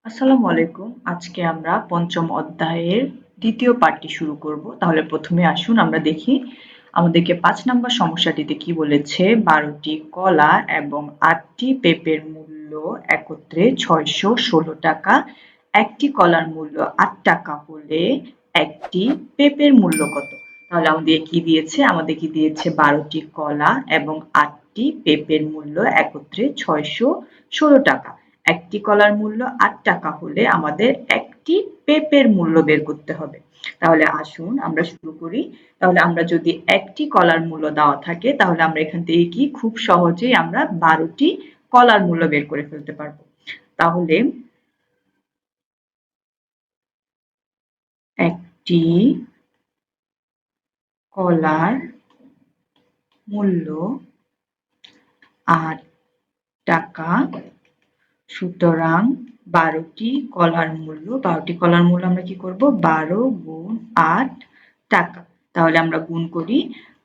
আসসালামু আলাইকুম। আজকে আমরা পঞ্চম অধ্যায়ের দ্বিতীয় পাঠটি শুরু করব। তাহলে প্রথমে আসুন আমরা দেখি আমাদেরকে ৫ নম্বর সমস্যাটিতে কি বলেছে ১২টি কলা এবং ৮টি পেঁপের মূল্য একত্রে ৬১৬ টাকা। একটি কলার মূল্য ৮ টাকা হলে একটি পেঁপের মূল্য কত? তাহলে আমাদের কি দিয়েছে? আমাদেরকে দিয়েছে ১২টি কলা এবং ৮টি পেঁপের মূল্য একত্রে ৬১৬ টাকা। একটি কলার মূল্য ৮ টাকা হলে আমাদের একটি পেঁপের মূল্য বের করতে হবে। তাহলে আসুন আমরা শুরু করি। তাহলে আমরা যদি একটি কলার মূল্য দেওয়া থাকে তাহলে আমরা এখান থেকে কি খুব সহজেই আমরা ১২টি কলার মূল্য বের করে ফেলতে পারবো। তাহলে একটি কলার মূল্য ৮ টাকা, সুতরাং ১২টি কলার মূল্য আমরা কি করব ১২ গুণ ৮ টাকা। তাহলে আমরা গুণ করি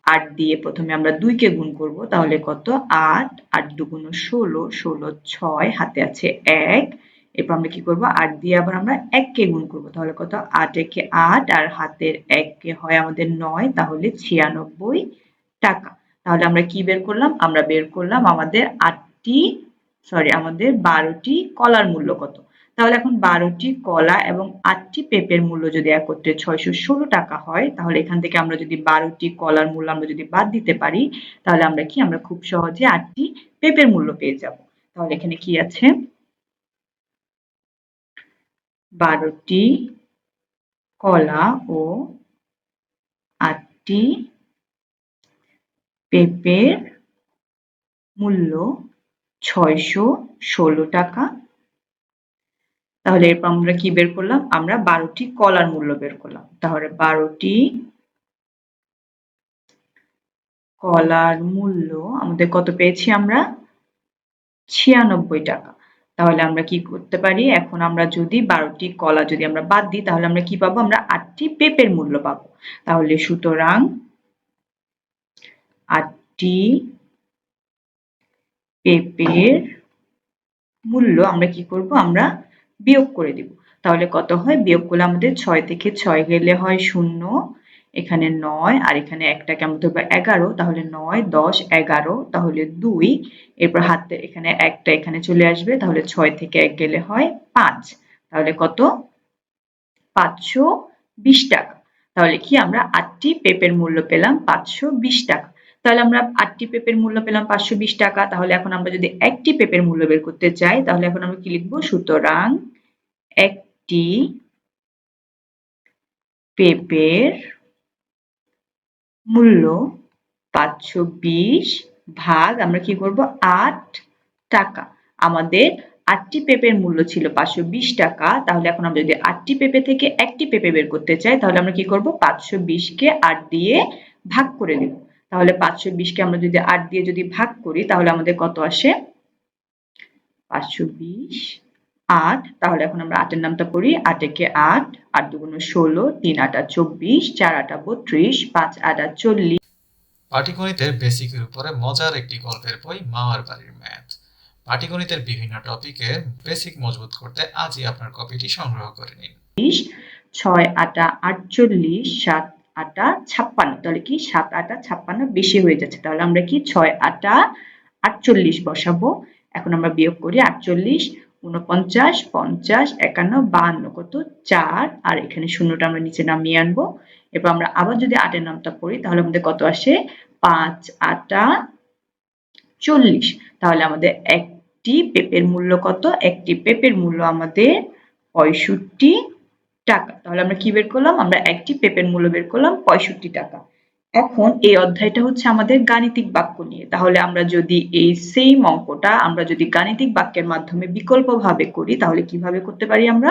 ৮ দিয়ে প্রথমে আমরা ২ কে গুণ করব তাহলে কত ৮, ৮ দুগুণ ১৬, ১৬ ৬ হাতে আছে ১। এরপর আমরা কি করব ৮ দিয়ে আবার আমরা ১ কে গুণ করব তাহলে কত ৮ একে ৮ আর হাতের ১ কে হয় আমাদের ৯ তাহলে ৯৬ টাকা। তাহলে আমরা কি বের করলাম? আমরা বের করলাম আমাদের ১২টি কলার মূল্য কত। তাহলে এখন ১২টি কলা এবং ৮টি পেঁপের মূল্য যদি একত্রে ৬১৬ টাকা হয় তাহলে এখান থেকে আমরা যদি ১২টি কলার মূল্য আমরা যদি বাদ দিতে পারি তাহলে আমরা কি আমরা খুব সহজে ৮টি পেঁপের মূল্য পেয়ে যাব। তাহলে এখানে কি আছে ১২টি কলা ও ৮টি পেঁপের মূল্য ৬১৬ টাকা। তাহলে এরপর আমরা কি বের করলাম? আমরা ১২টি কলার মূল্য বের করলাম। তাহলে ১২টি কলার মূল্য আমাদের কত পেয়েছি আমরা? ৯৬ টাকা। তাহলে আমরা কি করতে পারি? এখন আমরা যদি ১২টি কলা যদি আমরা বাদ দিই তাহলে আমরা কি পাবো? আমরা ৮টি পেঁপের মূল্য পাবো। তাহলে সুতরাং ৮টি পেঁপের মূল্য আমরা কি করব? আমরা বিয়োগ করে দিব। তাহলে কত হয়? বিয়োগ করলে আমাদের ৬ থেকে ৬ গেলে হয় ০, এখানে ৯ আর এখানে একটা কেমন ধরবো ১১ তাহলে ৯, ১০, ১১ তাহলে ২ এরপর হাতে এখানে একটা এখানে চলে আসবে তাহলে ৬ থেকে ১ গেলে হয় ৫ তাহলে কত? ৫২০ টাকা। তাহলে কি আমরা ৮টি পেঁপের মূল্য পেলাম ৫২০ টাকা। তাহলে আমরা ৮টি পেঁপের মূল্য পেলাম ৫২০ টাকা। তাহলে এখন আমরা যদি একটি পেঁপের মূল্য বের করতে চাই তাহলে এখন আমরা কি লিখব? সুতরাং একটি পেঁপের মূল্য ৫২০ ভাগ আমরা কি করব ৮ টাকা। আমাদের ৮টি পেঁপের মূল্য ছিল ৫২০ টাকা। তাহলে এখন আমরা যদি ৮টি পেঁপে থেকে একটি পেঁপে বের করতে চাই তাহলে আমরা কি করব ৫২০ কে ৮ দিয়ে ভাগ করে দেব। তাহলে ৫২০ কে আমরা যদি ৮ দিয়ে যদি ভাগ করি তাহলে আমাদের কত আসে? ৫২০ ৮ তাহলে এখন আমরা ৮ এর নামটা পড়ি ৮ একে ৮, ৮ দুগুণ ১৬, ৩ ৮ ২৪, ৪ ৮ ৩২, ৫ ৮ ৪০। পাটিগণিতের বেসিকের উপরে মজার একটি গল্পের বই মামার বাড়ির ম্যাথ। পাটিগণিতের বিভিন্ন টপিকের বেসিক মজবুত করতে আজই আপনার কপিটি সংগ্রহ করে নিন। ৬ ৮ ৪৮, ৭ ৮ ৫৬। তাহলে কি ৭ ৮ ৫৬ বেশি হয়ে যাচ্ছে। তাহলে আমরা কি ৬ ৮ ৪৮ বসাবো। এখন আমরা বিয়োগ করি ৪৮, ৪৯, ৫০, ৫১, ৫২ কত ৪ আর এখানে শূন্যটা আমরা নিচে নামিয়ে আনবো। এরপর আমরা আবার যদি ৮ এর নামটা পড়ি তাহলে আমাদের কত আসে ৫ ৮ ৪০। তাহলে আমাদের একটি পেঁপের মূল্য কত? একটি পেঁপের মূল্য আমাদের ৬৫ টাকা। তাহলে আমরা কি বের করলাম? আমরা একটি পেঁপের মূল্য বের করলাম ৬৫ টাকা। এখন এই অধ্যায়টা হচ্ছে আমাদের গাণিতিক বাক্য নিয়ে। তাহলে আমরা যদি এই সেম অঙ্কটা আমরা যদি গাণিতিক বাক্যের মাধ্যমে বিকল্পভাবে করি তাহলে কিভাবে করতে পারি আমরা?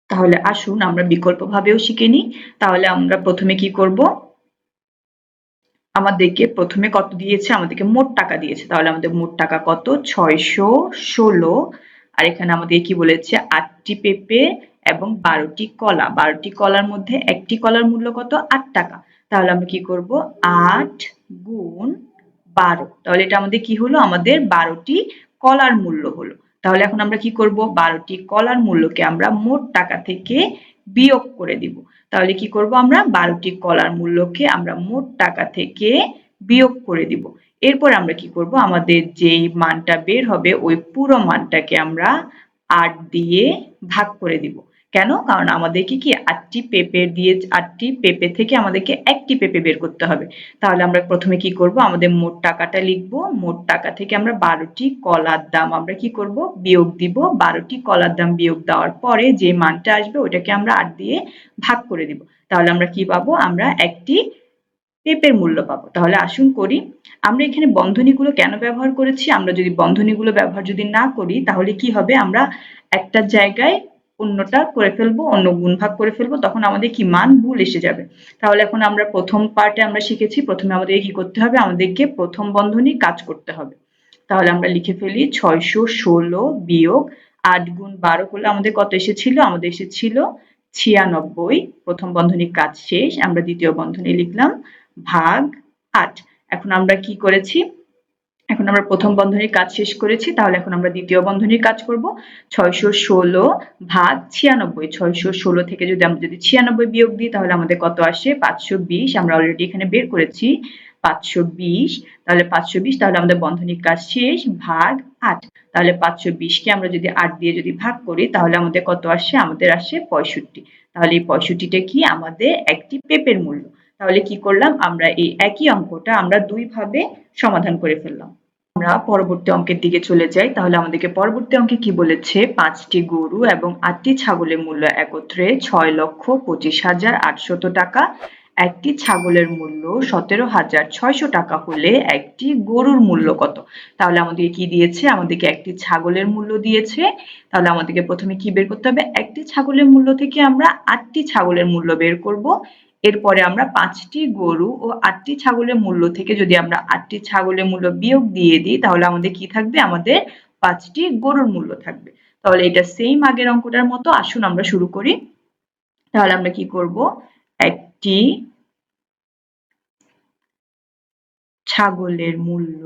তাহলে আসুন আমরা বিকল্পভাবেও শিখে নিই। তাহলে আমরা প্রথমে কি করব? আমাদেরকে প্রথমে কত দিয়েছে? আমাদেরকে মোট টাকা দিয়েছে। তাহলে আমাদের মোট টাকা কত? ৬১৬ আর এখানে আমাদের কি বলেছে? ৮টি পেঁপে এবং ১২টি কলা। ১২টি কলার মধ্যে একটি কলার মূল্য কত? ৮ টাকা। তাহলে আমরা কি করব? ৮ গুণ 12। তাহলে এটা আমাদের কি হলো? আমাদের 12টি কলার মূল্য হলো। তাহলে এখন আমরা কি করব? 12টি কলার মূল্যকে আমরা মোট টাকা থেকে বিয়োগ করে দিব। তাহলে কি করব আমরা? 12টি কলার মূল্যকে আমরা মোট টাকা থেকে বিয়োগ করে দিব। এরপর আমরা কি করব? আমাদের যেই মানটা বের হবে ওই পুরো মানটাকে আমরা 8 দিয়ে ভাগ করে দিব। কেন? কারণ আমাদেরকে কি 8টি পেঁপে থেকে আমাদেরকে 1টি পেঁপে বের করতে হবে। তাহলে আমরা প্রথমে কি করব? আমাদের মোট টাকাটা লিখব। মোট টাকা থেকে আমরা 12টি কলার দাম আমরা কি করব? বিয়োগ দিব। 12টি কলার দাম বিয়োগ দেওয়ার পরে যে মানটা আসবে ওটাকে আমরা 8 দিয়ে ভাগ করে দিব। তাহলে আমরা কি পাবো? আমরা একটি পেঁপের মূল্য পাবো। তাহলে আসুন করি। আমরা এখানে বন্ধনীগুলো কেন ব্যবহার করেছি? আমরা যদি বন্ধনীগুলো ব্যবহার যদি না করি তাহলে কি হবে? আমরা একটা জায়গায় অন্যটা করে ফেলবো, অন্য গুণ ভাগ করে ফেলবো, তখন আমাদের কি মান ভুল এসে যাবে। তাহলে এখন আমরা প্রথম পার্টে আমরা শিখেছি প্রথমে আমাদের কি করতে হবে? আমাদেরকে প্রথম বন্ধনী কাজ করতে হবে। তাহলে আমরা লিখে ফেলি 616 বিয়োগ 8 গুণ 12 করলে আমাদের কত এসেছিল? আমাদের এসেছিল 96। প্রথম বন্ধনীর কাজ শেষ। আমরা দ্বিতীয় বন্ধনী লিখলাম ভাগ 8। এখন আমরা কি করেছি? এখন আমরা প্রথম বন্ধনীর কাজ শেষ করেছি। তাহলে এখন আমরা দ্বিতীয় বন্ধনীর কাজ করব। 616 ভাগ 96। 616 থেকে আমরা যদি 96 বিয়োগ দিই তাহলে আমাদের কত আসে? 520। আমরা অলরেডি এখানে বের করেছি 520। তাহলে 520 তাহলে আমাদের বন্ধনীর কাজ শেষ ভাগ 8। তাহলে 520 কে আমরা যদি 8 দিয়ে যদি ভাগ করি তাহলে আমাদের কত আসে? আমাদের আসে 65। তাহলে এই 65টা কি? আমাদের একটি পেঁপের মূল্য। তাহলে কি করলাম? আমরা এই একই অঙ্কটা আমরা দুই ভাবে সমাধান করে ফেললাম। আমরা পরবর্তী অঙ্কের দিকে চলে যাই। তাহলে আমাদেরকে পরবর্তী অঙ্কে কি বলেছে? 5টি গরু এবং 8টি ছাগলের মূল্য একত্রে 6,25,800 টাকা। একটি ছাগলের মূল্য 17,600 টাকা হলে একটি গরুর মূল্য কত? তাহলে আমাদেরকে কি দিয়েছে? আমাদেরকে একটি ছাগলের মূল্য দিয়েছে। তাহলে আমাদেরকে প্রথমে কি বের করতে হবে? একটি ছাগলের মূল্য থেকে আমরা 8টি ছাগলের মূল্য বের করব। এরপরে আমরা 5টি গরু ও 8টি ছাগলের মূল্য থেকে যদি আমরা 8টি ছাগলের মূল্য বিয়োগ দিয়ে দিই তাহলে আমাদের কি থাকবে? আমাদের 5টি গরুর মূল্য থাকবে। তাহলে এটা সেম আগের অঙ্কটার মতো। আসুন আমরা শুরু করি। তাহলে আমরা কি করব? একটি ছাগলের মূল্য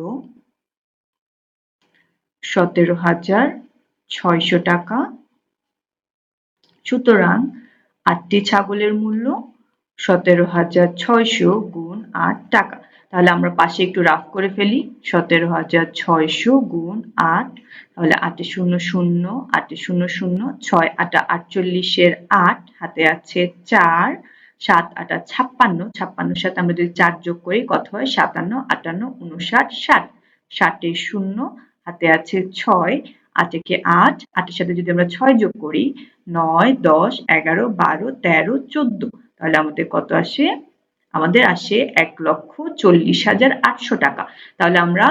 17,600 টাকা। সুতরাং 8টি ছাগলের মূল্য 17,600 গুণ 8 টাকা। তাহলে আমরা পাশে একটু রাফ করে ফেলি। 17,600 গুণ 8। তাহলে 8 শূন্য শূন্য, 8 শূন্য শূন্য, 6 8 48-এর 8, হাতে আছে 4, 7 8 56, 56-এর সাথে আমরা যদি 4 যোগ করি কত হয়? 57, 58, 59, 60, 60-এর শূন্য, হাতে আছে 6, 8 একে 8, 8-এর সাথে যদি আমরা 6 যোগ করি 9, 10, 11, 12, 13, 14, তাহলে আমাদের কত আসে? আমাদের আসে 1,40,800 টাকা। তাহলে আমরা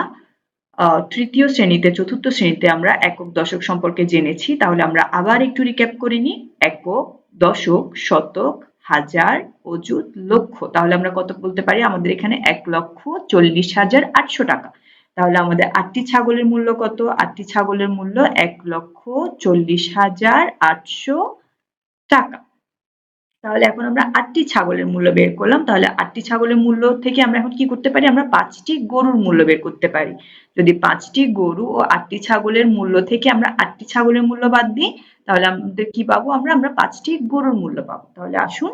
তৃতীয় শ্রেণীতে, চতুর্থ শ্রেণীতে আমরা একক দশক সম্পর্কে জেনেছি। তাহলে আমরা আবার একটু রিক্যাপ করে নিই। একক, দশক, শতক, হাজার, অযুত, লক্ষ। তাহলে আমরা কত বলতে পারি? আমাদের এখানে 1,40,800 টাকা। তাহলে আমাদের 8টি ছাগলের মূল্য কত? 8টি ছাগলের মূল্য 1,40,800 টাকা। তাহলে এখন আমরা 8টি ছাগলের মূল্য বের করলাম। তাহলে 8টি ছাগলের মূল্য থেকে আমরা এখন কি করতে পারি? আমরা 5টি গরুর মূল্য বের করতে পারি। যদি 5টি গরু ও 8টি ছাগলের মূল্য থেকে আমরা 8টি ছাগলের মূল্য বাদ দিই তাহলে আমাদের কি পাবো? আমরা 5টি গরুর মূল্য পাবো। তাহলে আসুন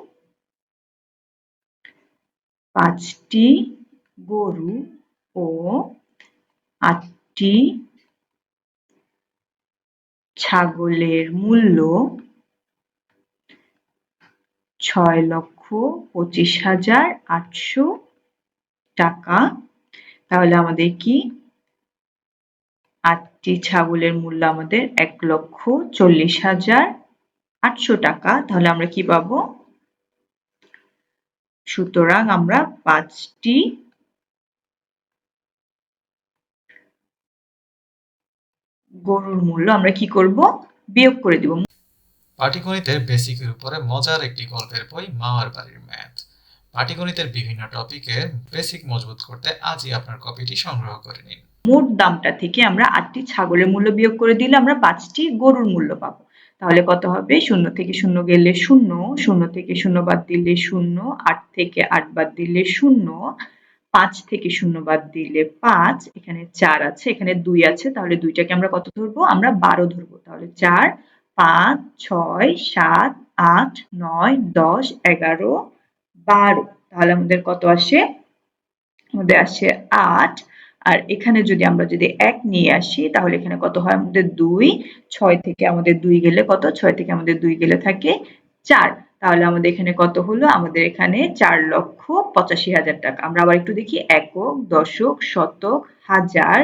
5টি গরু ও 8টি ছাগলের মূল্য 6,25,800 টাকা। তাহলে আমাদের কি? 8টি ছাগলের মূল্য আমাদের 1,40,800 টাকা। তাহলে আমরা কি পাবো? সুতরাং আমরা 5টি গরুর মূল্য আমরা কি করব? বিয়োগ করে দিব। পাটিগণিতের বেসিকের উপরে মজার একটি গল্পের বই মামার বাড়ির ম্যাথ। পাটিগণিতের বিভিন্ন টপিকের বেসিক মজবুত করতে আজই আপনার কপিটি সংগ্রহ করে নিন। মোট দামটা থেকে আমরা 8টি ছাগলের মূল্য বিয়োগ করে দিলে আমরা 5টি গরুর মূল্য পাবো। তাহলে কত হবে? 0 থেকে 0 গেলে 0, 0 থেকে 0 বাদ দিলে 0, 8 থেকে 8 বাদ দিলে 0, 5 থেকে 0 বাদ দিলে 5, এখানে 4 আছে, এখানে 2 আছে, তাহলে 2টাকে আমরা কত ধরবো? আমরা 12 ধরবো। তাহলে 4, 5, 6, 7, 8, 9, 10, 11, 12। তাহলে আমাদের কত আসে? আমাদের আসে 8। আর এখানে আমরা যদি 1 নিয়ে আসি তাহলে এখানে কত হয়? আমাদের 2। 6 থেকে আমাদের 2 গেলে কত? 6 থেকে আমাদের 2 গেলে থাকে 4। তাহলে আমাদের এখানে কত হলো? আমাদের এখানে 4,85,000 টাকা। আমরা আবার একটু দেখি একক, দশক, শতক, হাজার,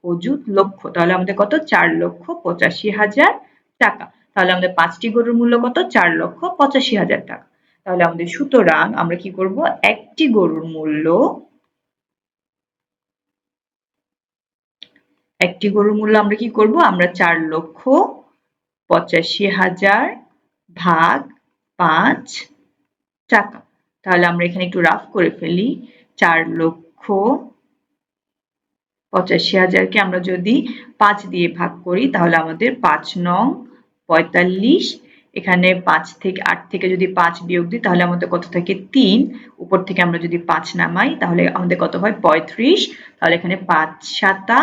অযুত, লক্ষ। তাহলে আমাদের কত? 4,85,000 টাকা। তাহলে আমাদের 5টি গরুর মূল্য কত? 4,85,000 টাকা। তাহলে আমাদের সুতরাং আমরা কি করব? একটি গরুর মূল্য আমরা কি করব? আমরা 4,85,000 ভাগ 5 টাকা। তাহলে আমরা এখানে একটু রাফ করে ফেলি। 4,85,000 কে আমরা যদি 5 দিয়ে ভাগ করি তাহলে আমাদের 5 নং 45। এখানে 8 থেকে যদি 5 বিয়োগ দিই তাহলে আমাদের কত থাকে? 3। উপর থেকে আমরা যদি 5 নামাই তাহলে আমাদের কত হয়? 35। তাহলে এখানে 5 সাতা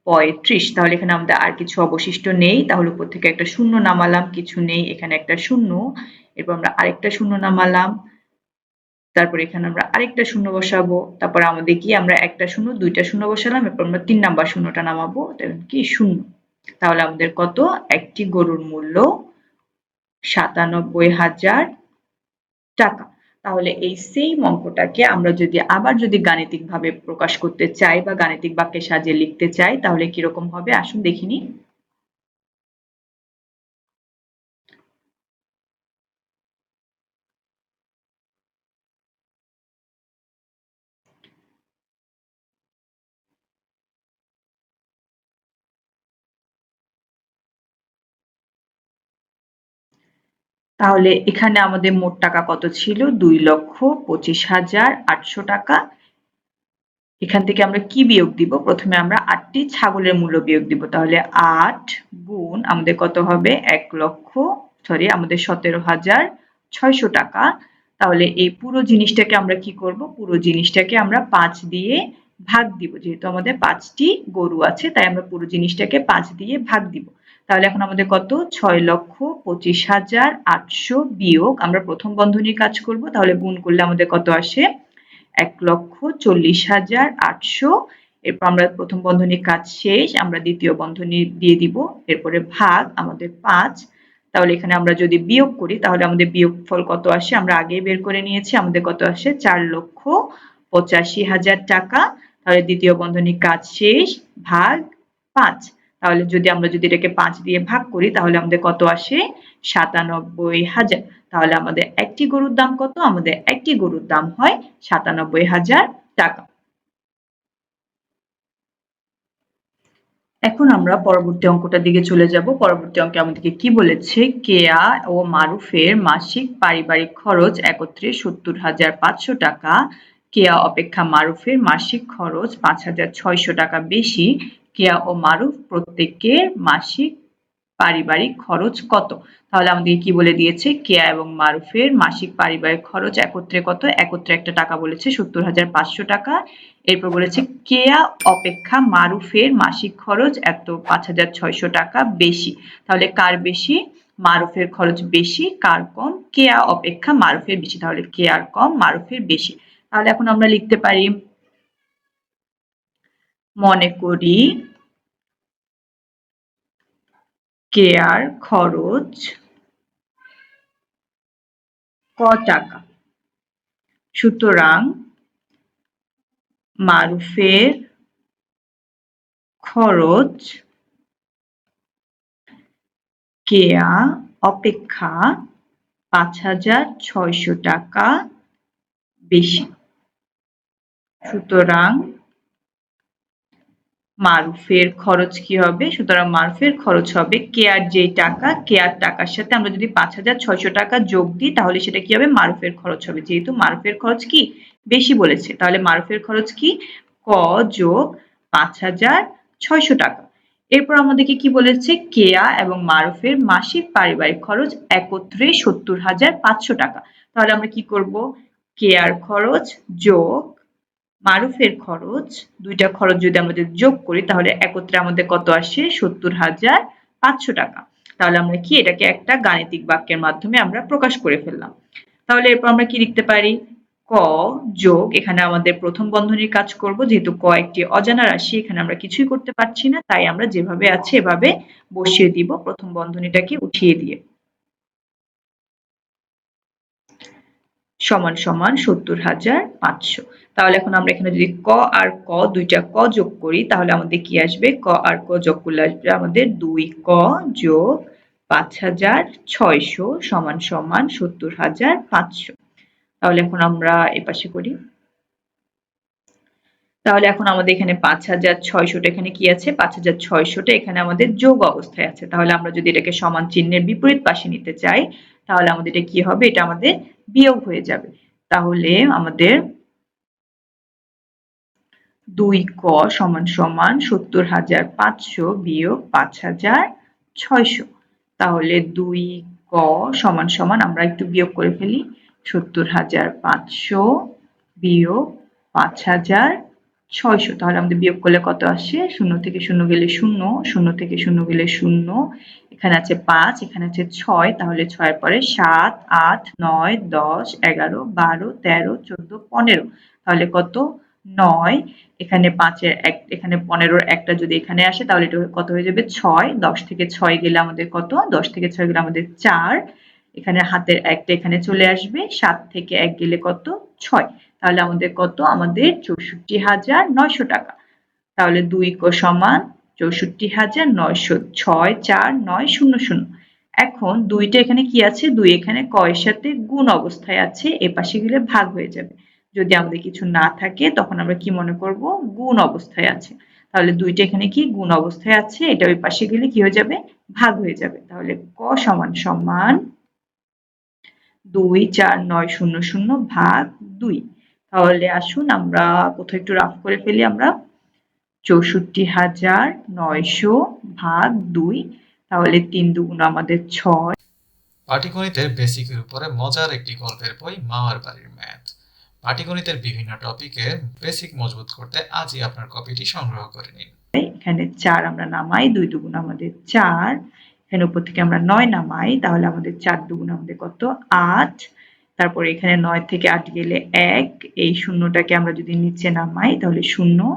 35। তাহলে এখানে আমাদের আর কিছু অবশিষ্ট নেই। তাহলে উপর থেকে একটা শূন্য নামালাম, কিছু নেই, এখানে একটা শূন্য। এরপর আমরা আরেকটা শূন্য নামালাম, তারপর এখানে আমরা আরেকটা শূন্য বসাবো। তারপর আমাদের কি? আমরা একটা শূন্য, দুইটা শূন্য বসালাম, এরপর আমরা 3 নাম্বার শূন্যটা নামাবো, কি? শূন্য। তাহলে আমাদের কত? একটি গরুর মূল্য 97,000 টাকা। তাহলে এই সেম অঙ্কটাকে আমরা যদি গাণিতিক ভাবে প্রকাশ করতে চাই বা গাণিতিক বাক্যে সাজিয়ে লিখতে চাই তাহলে কিরকম হবে? আসুন দেখিনি। তাহলে এখানে আমাদের মোট টাকা কত ছিল? 2,25,800 টাকা। এখান থেকে আমরা কি বিয়োগ দিব? প্রথমে আমরা 8টি ছাগলের মূল্য বিয়োগ দিব। তাহলে 8 গুণ আমাদের কত হবে? 17,600 টাকা। তাহলে এই পুরো জিনিসটাকে আমরা কি করব? পুরো জিনিসটাকে আমরা 5 দিয়ে ভাগ দিব। যেহেতু আমাদের 5টি গরু আছে তাই আমরা পুরো জিনিসটাকে 5 দিয়ে ভাগ দিব। তাহলে এখন আমাদের কত? 6,25,800 বিয়োগ আমরা প্রথম বন্ধনীর কাজ করব। তাহলে গুণ করলে আমাদের কত আসে? 1,40,800। এরপর আমরা প্রথম বন্ধনীর কাজ শেষ, আমরা দ্বিতীয় বন্ধনী দিয়ে দিব, এরপরে ভাগ আমাদের 5। তাহলে এখানে আমরা যদি বিয়োগ করি তাহলে আমাদের বিয়োগফল কত আসে? আমরা আগেই বের করে নিয়েছি, আমাদের কত আসে? 4,85,000 টাকা। তাহলে দ্বিতীয় বন্ধনীর কাজ শেষ, ভাগ 5। তাহলে আমরা যদি এটাকে 5 দিয়ে ভাগ করি তাহলে আমাদের কত আসে? 97,000। তাহলে আমাদের একটি গরুর দাম কত? আমাদের একটি গরুর দাম হয় 97,000 টাকা। এখন আমরা পরবর্তী অঙ্কটার দিকে চলে যাব। পরবর্তী অঙ্কে আমাদেরকে কি বলেছে? কেয়া ও মারুফের মাসিক পারিবারিক খরচ একত্রে 70,500 টাকা। কেয়া অপেক্ষা মারুফের মাসিক খরচ 5,600 টাকা বেশি। কেয়া ও মারুফ প্রত্যেকের মাসিক পারিবারিক খরচ কত? তাহলে আমাদের কি বলে দিয়েছে? কেয়া এবং মারুফের মাসিক পারিবারিক খরচ একত্রে কত? একত্রে একটা টাকা বলেছে 70,500 টাকা। এরপর বলেছে কেয়া অপেক্ষা মারুফের মাসিক খরচ 5,600 টাকা বেশি। তাহলে কার বেশি? মারুফের খরচ বেশি। কার কম? কেয়া অপেক্ষা মারুফের বেশি। তাহলে কেয়ার কম, মারুফের বেশি। তাহলে এখন আমরা লিখতে পারি, মনে করি কেয়ার খরচ ক টাকা, সুতরাং মারুফের খরচ কেয়া অপেক্ষা 5,600 টাকা বেশি। সুতরাং মারুফের খরচ কি হবে? সুতরাং মারুফের খরচ হবে কেয়ার যে টাকা, কেয়ার টাকার সাথে আমরা যদি 5,600 টাকা যোগ দিই তাহলে সেটা কি হবে? মারুফের খরচ হবে। যেহেতু মারুফের খরচ কি বেশি বলেছে তাহলে মারুফের খরচ কি? ক যোগ 5,600 টাকা। এরপর আমাদেরকে কি বলেছে? কেয়া এবং মারুফের মাসিক পারিবারিক খরচ একত্রে 70,500 টাকা। তাহলে আমরা কি করব? কেয়ার খরচ যোগ মারুফের খরচ, দুইটা খরচ যদি আমরা যোগ করি তাহলে একত্রে আমাদের কত আসে? ৭০,৫০০ টাকা। তাহলে আমরা কি এটাকে একটা গাণিতিক বাক্যের মাধ্যমে আমরা প্রকাশ করে ফেললাম। তাহলে এরপর আমরা কি লিখতে পারি? ক যোগ, এখানে আমাদের প্রথম বন্ধনীর কাজ করব, যেহেতু ক একটি অজানা রাশি, এখানে আমরা কিছুই করতে পারছি না, তাই আমরা যেভাবে আছে এভাবে বসিয়ে দিব প্রথম বন্ধনীটাকে উঠিয়ে দিয়ে। সমান সমান ৭০,৫০০। তাহলে এখন আমরা এখানে যদি ক আর ক, দুইটা ক যোগ করি তাহলে আমাদের কি আসবে? ক আর ক যোগ করলে আসবে আমাদের 2ক যোগ ৫,৬০০ সমান সমান ৭০,৫০০। তাহলে এখন আমরা এপাশে করি। তাহলে এখন আমাদের এখানে ৫,৬০০টা এখানে কি আছে? ৫,৬০০টা এখানে আমাদের যোগ অবস্থায় আছে। তাহলে আমরা যদি এটাকে সমান চিহ্নের বিপরীত পাশে নিতে চাই তাহলে আমাদের এটা কি হবে? এটা আমাদের বিয়োগ হয়ে যাবে। তাহলে আমাদের 2ক সমান সমান ৭০,৫০০ বিয়োগ ৫,৬০০। তাহলে 2ক সমান সমান আমরা একটু বিয়োগ করে ফেলি। ৭০,৫০০ বিয়োগ ৫,৬০০। তাহলে আমাদের বিয়োগ করলে কত আসে? 0 থেকে 0 গেলে 0, 0 থেকে 0 গেলে 0, এখানে আছে 5, এখানে আছে 6, তাহলে 6 এর পরে 7, 8, 9, 10, 11, 12, 13, 14, 15, তাহলে কত? 9, এখানে 5 এর এক, এখানে 15 এর একটা যদি এখানে আসে তাহলে এটা কত হয়ে যাবে? 6, 10 থেকে 6 গেলে আমাদের কত? 10 থেকে 6 গেলে আমাদের 4, এখানে হাতের একটা এখানে চলে আসবে, 7 থেকে 1 গেলে কত? 6, তাহলে আমাদের কত? আমাদের ৬৪,৯০০ টাকা। তাহলে 2ক সমান ৬৪,৯০০, 6, 4, 9, 0, 0। এখন 2টা এখানে কি আছে? 2 এখানে ক এর সাথে গুণ অবস্থায় আছে, এপাশে গেলে ভাগ হয়ে যাবে। যদি আমাদের কিছু না থাকে তখন আমরা কি মনে করব? গুণ অবস্থায় আছে। তাহলে 2টা এখানে কি? গুণ অবস্থায় আছে, এটা ওই পাশে গেলে কি হয়ে যাবে? ভাগ হয়ে যাবে। তাহলে ক সমান সমান 2, 4, 9, 0, 0 ভাগ 2। তাহলে আসুন আমরা কোথাও একটু রাফ করে ফেলি আমরা। ৬৪,৯০০ ভাগ 2, তাহলে 3 দুগুণ আমাদের 6। পাটিগণিতের বেসিকের উপরে মজার একটি গল্পের বই মামার বাড়ির ম্যাথ। পাটিগণিতের বিভিন্ন টপিকের বেসিক মজবুত করতে আজই আপনার কপিটি সংগ্রহ করে নিন। এখানে 4 আমরা নামাই, 2 দুগুণ আমাদের 4, এখানে উপর থেকে আমরা 9 নামাই, তাহলে আমাদের 4 দুগুণ আমাদের কত? 8, তারপরে এখানে 9 থেকে 8 গেলে 1, এই শূন্যটাকে আমরা যদি নিচে নামাই তাহলে 0,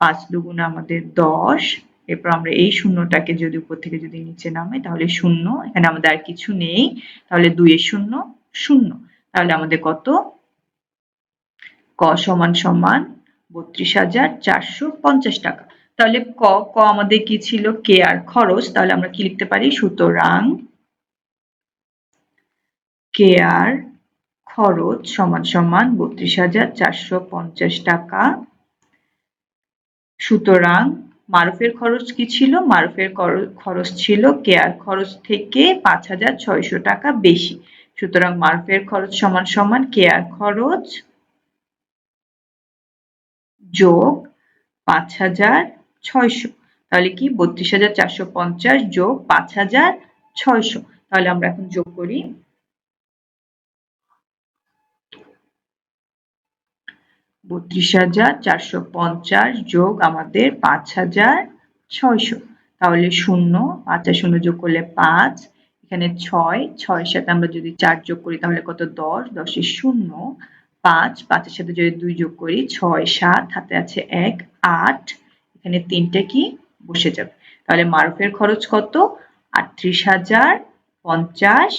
5 দুগুণ আমাদের 10, এরপর আমরা এই শূন্যটাকে যদি উপর থেকে যদি নিচে নামাই তাহলে 0, এখানে আমাদের আর কিছু নেই, তাহলে 2 এর 0, 0, তাহলে আমাদের কত? ক সমান সমান ৩২,৪৫০ টাকা। তাহলে ক আমাদের কি ছিল? কে আর খরচ, তাহলে আমরা কি লিখতে পারি? সুতরাং কে আর খরচ সমান সমান ৩২,৪৫০ টাকা। সুতরাং মারুফের খরচ কি ছিল? মারুফের খরচ ছিল কে আর খরচ থেকে ৫,৬০০ টাকা বেশি। সুতরাং মারুফের খরচ সমান সমান কে আর খরচ যোগ ৫,৬০০। তাহলে কি? ৩২,৪৫০ যোগ ৫,৬০০। তাহলে আমরা এখন যোগ করি। ৩২,৪৫০ যোগ আমাদের ৫,৬০০, তাহলে 0, ৫ আর 0 যোগ করলে ৫, এখানে 6, 6 এর সাথে আমরা যদি 4 যোগ করি তাহলে কত? 10, 10 এর 0, 5, 5 এর সাথে যদি 2 যোগ করি 6, 7, হাতে আছে 1, 8, এখানে 3টে কি? বসে যাবে। তাহলে মারুফের খরচ কত? ৩৮,০৫০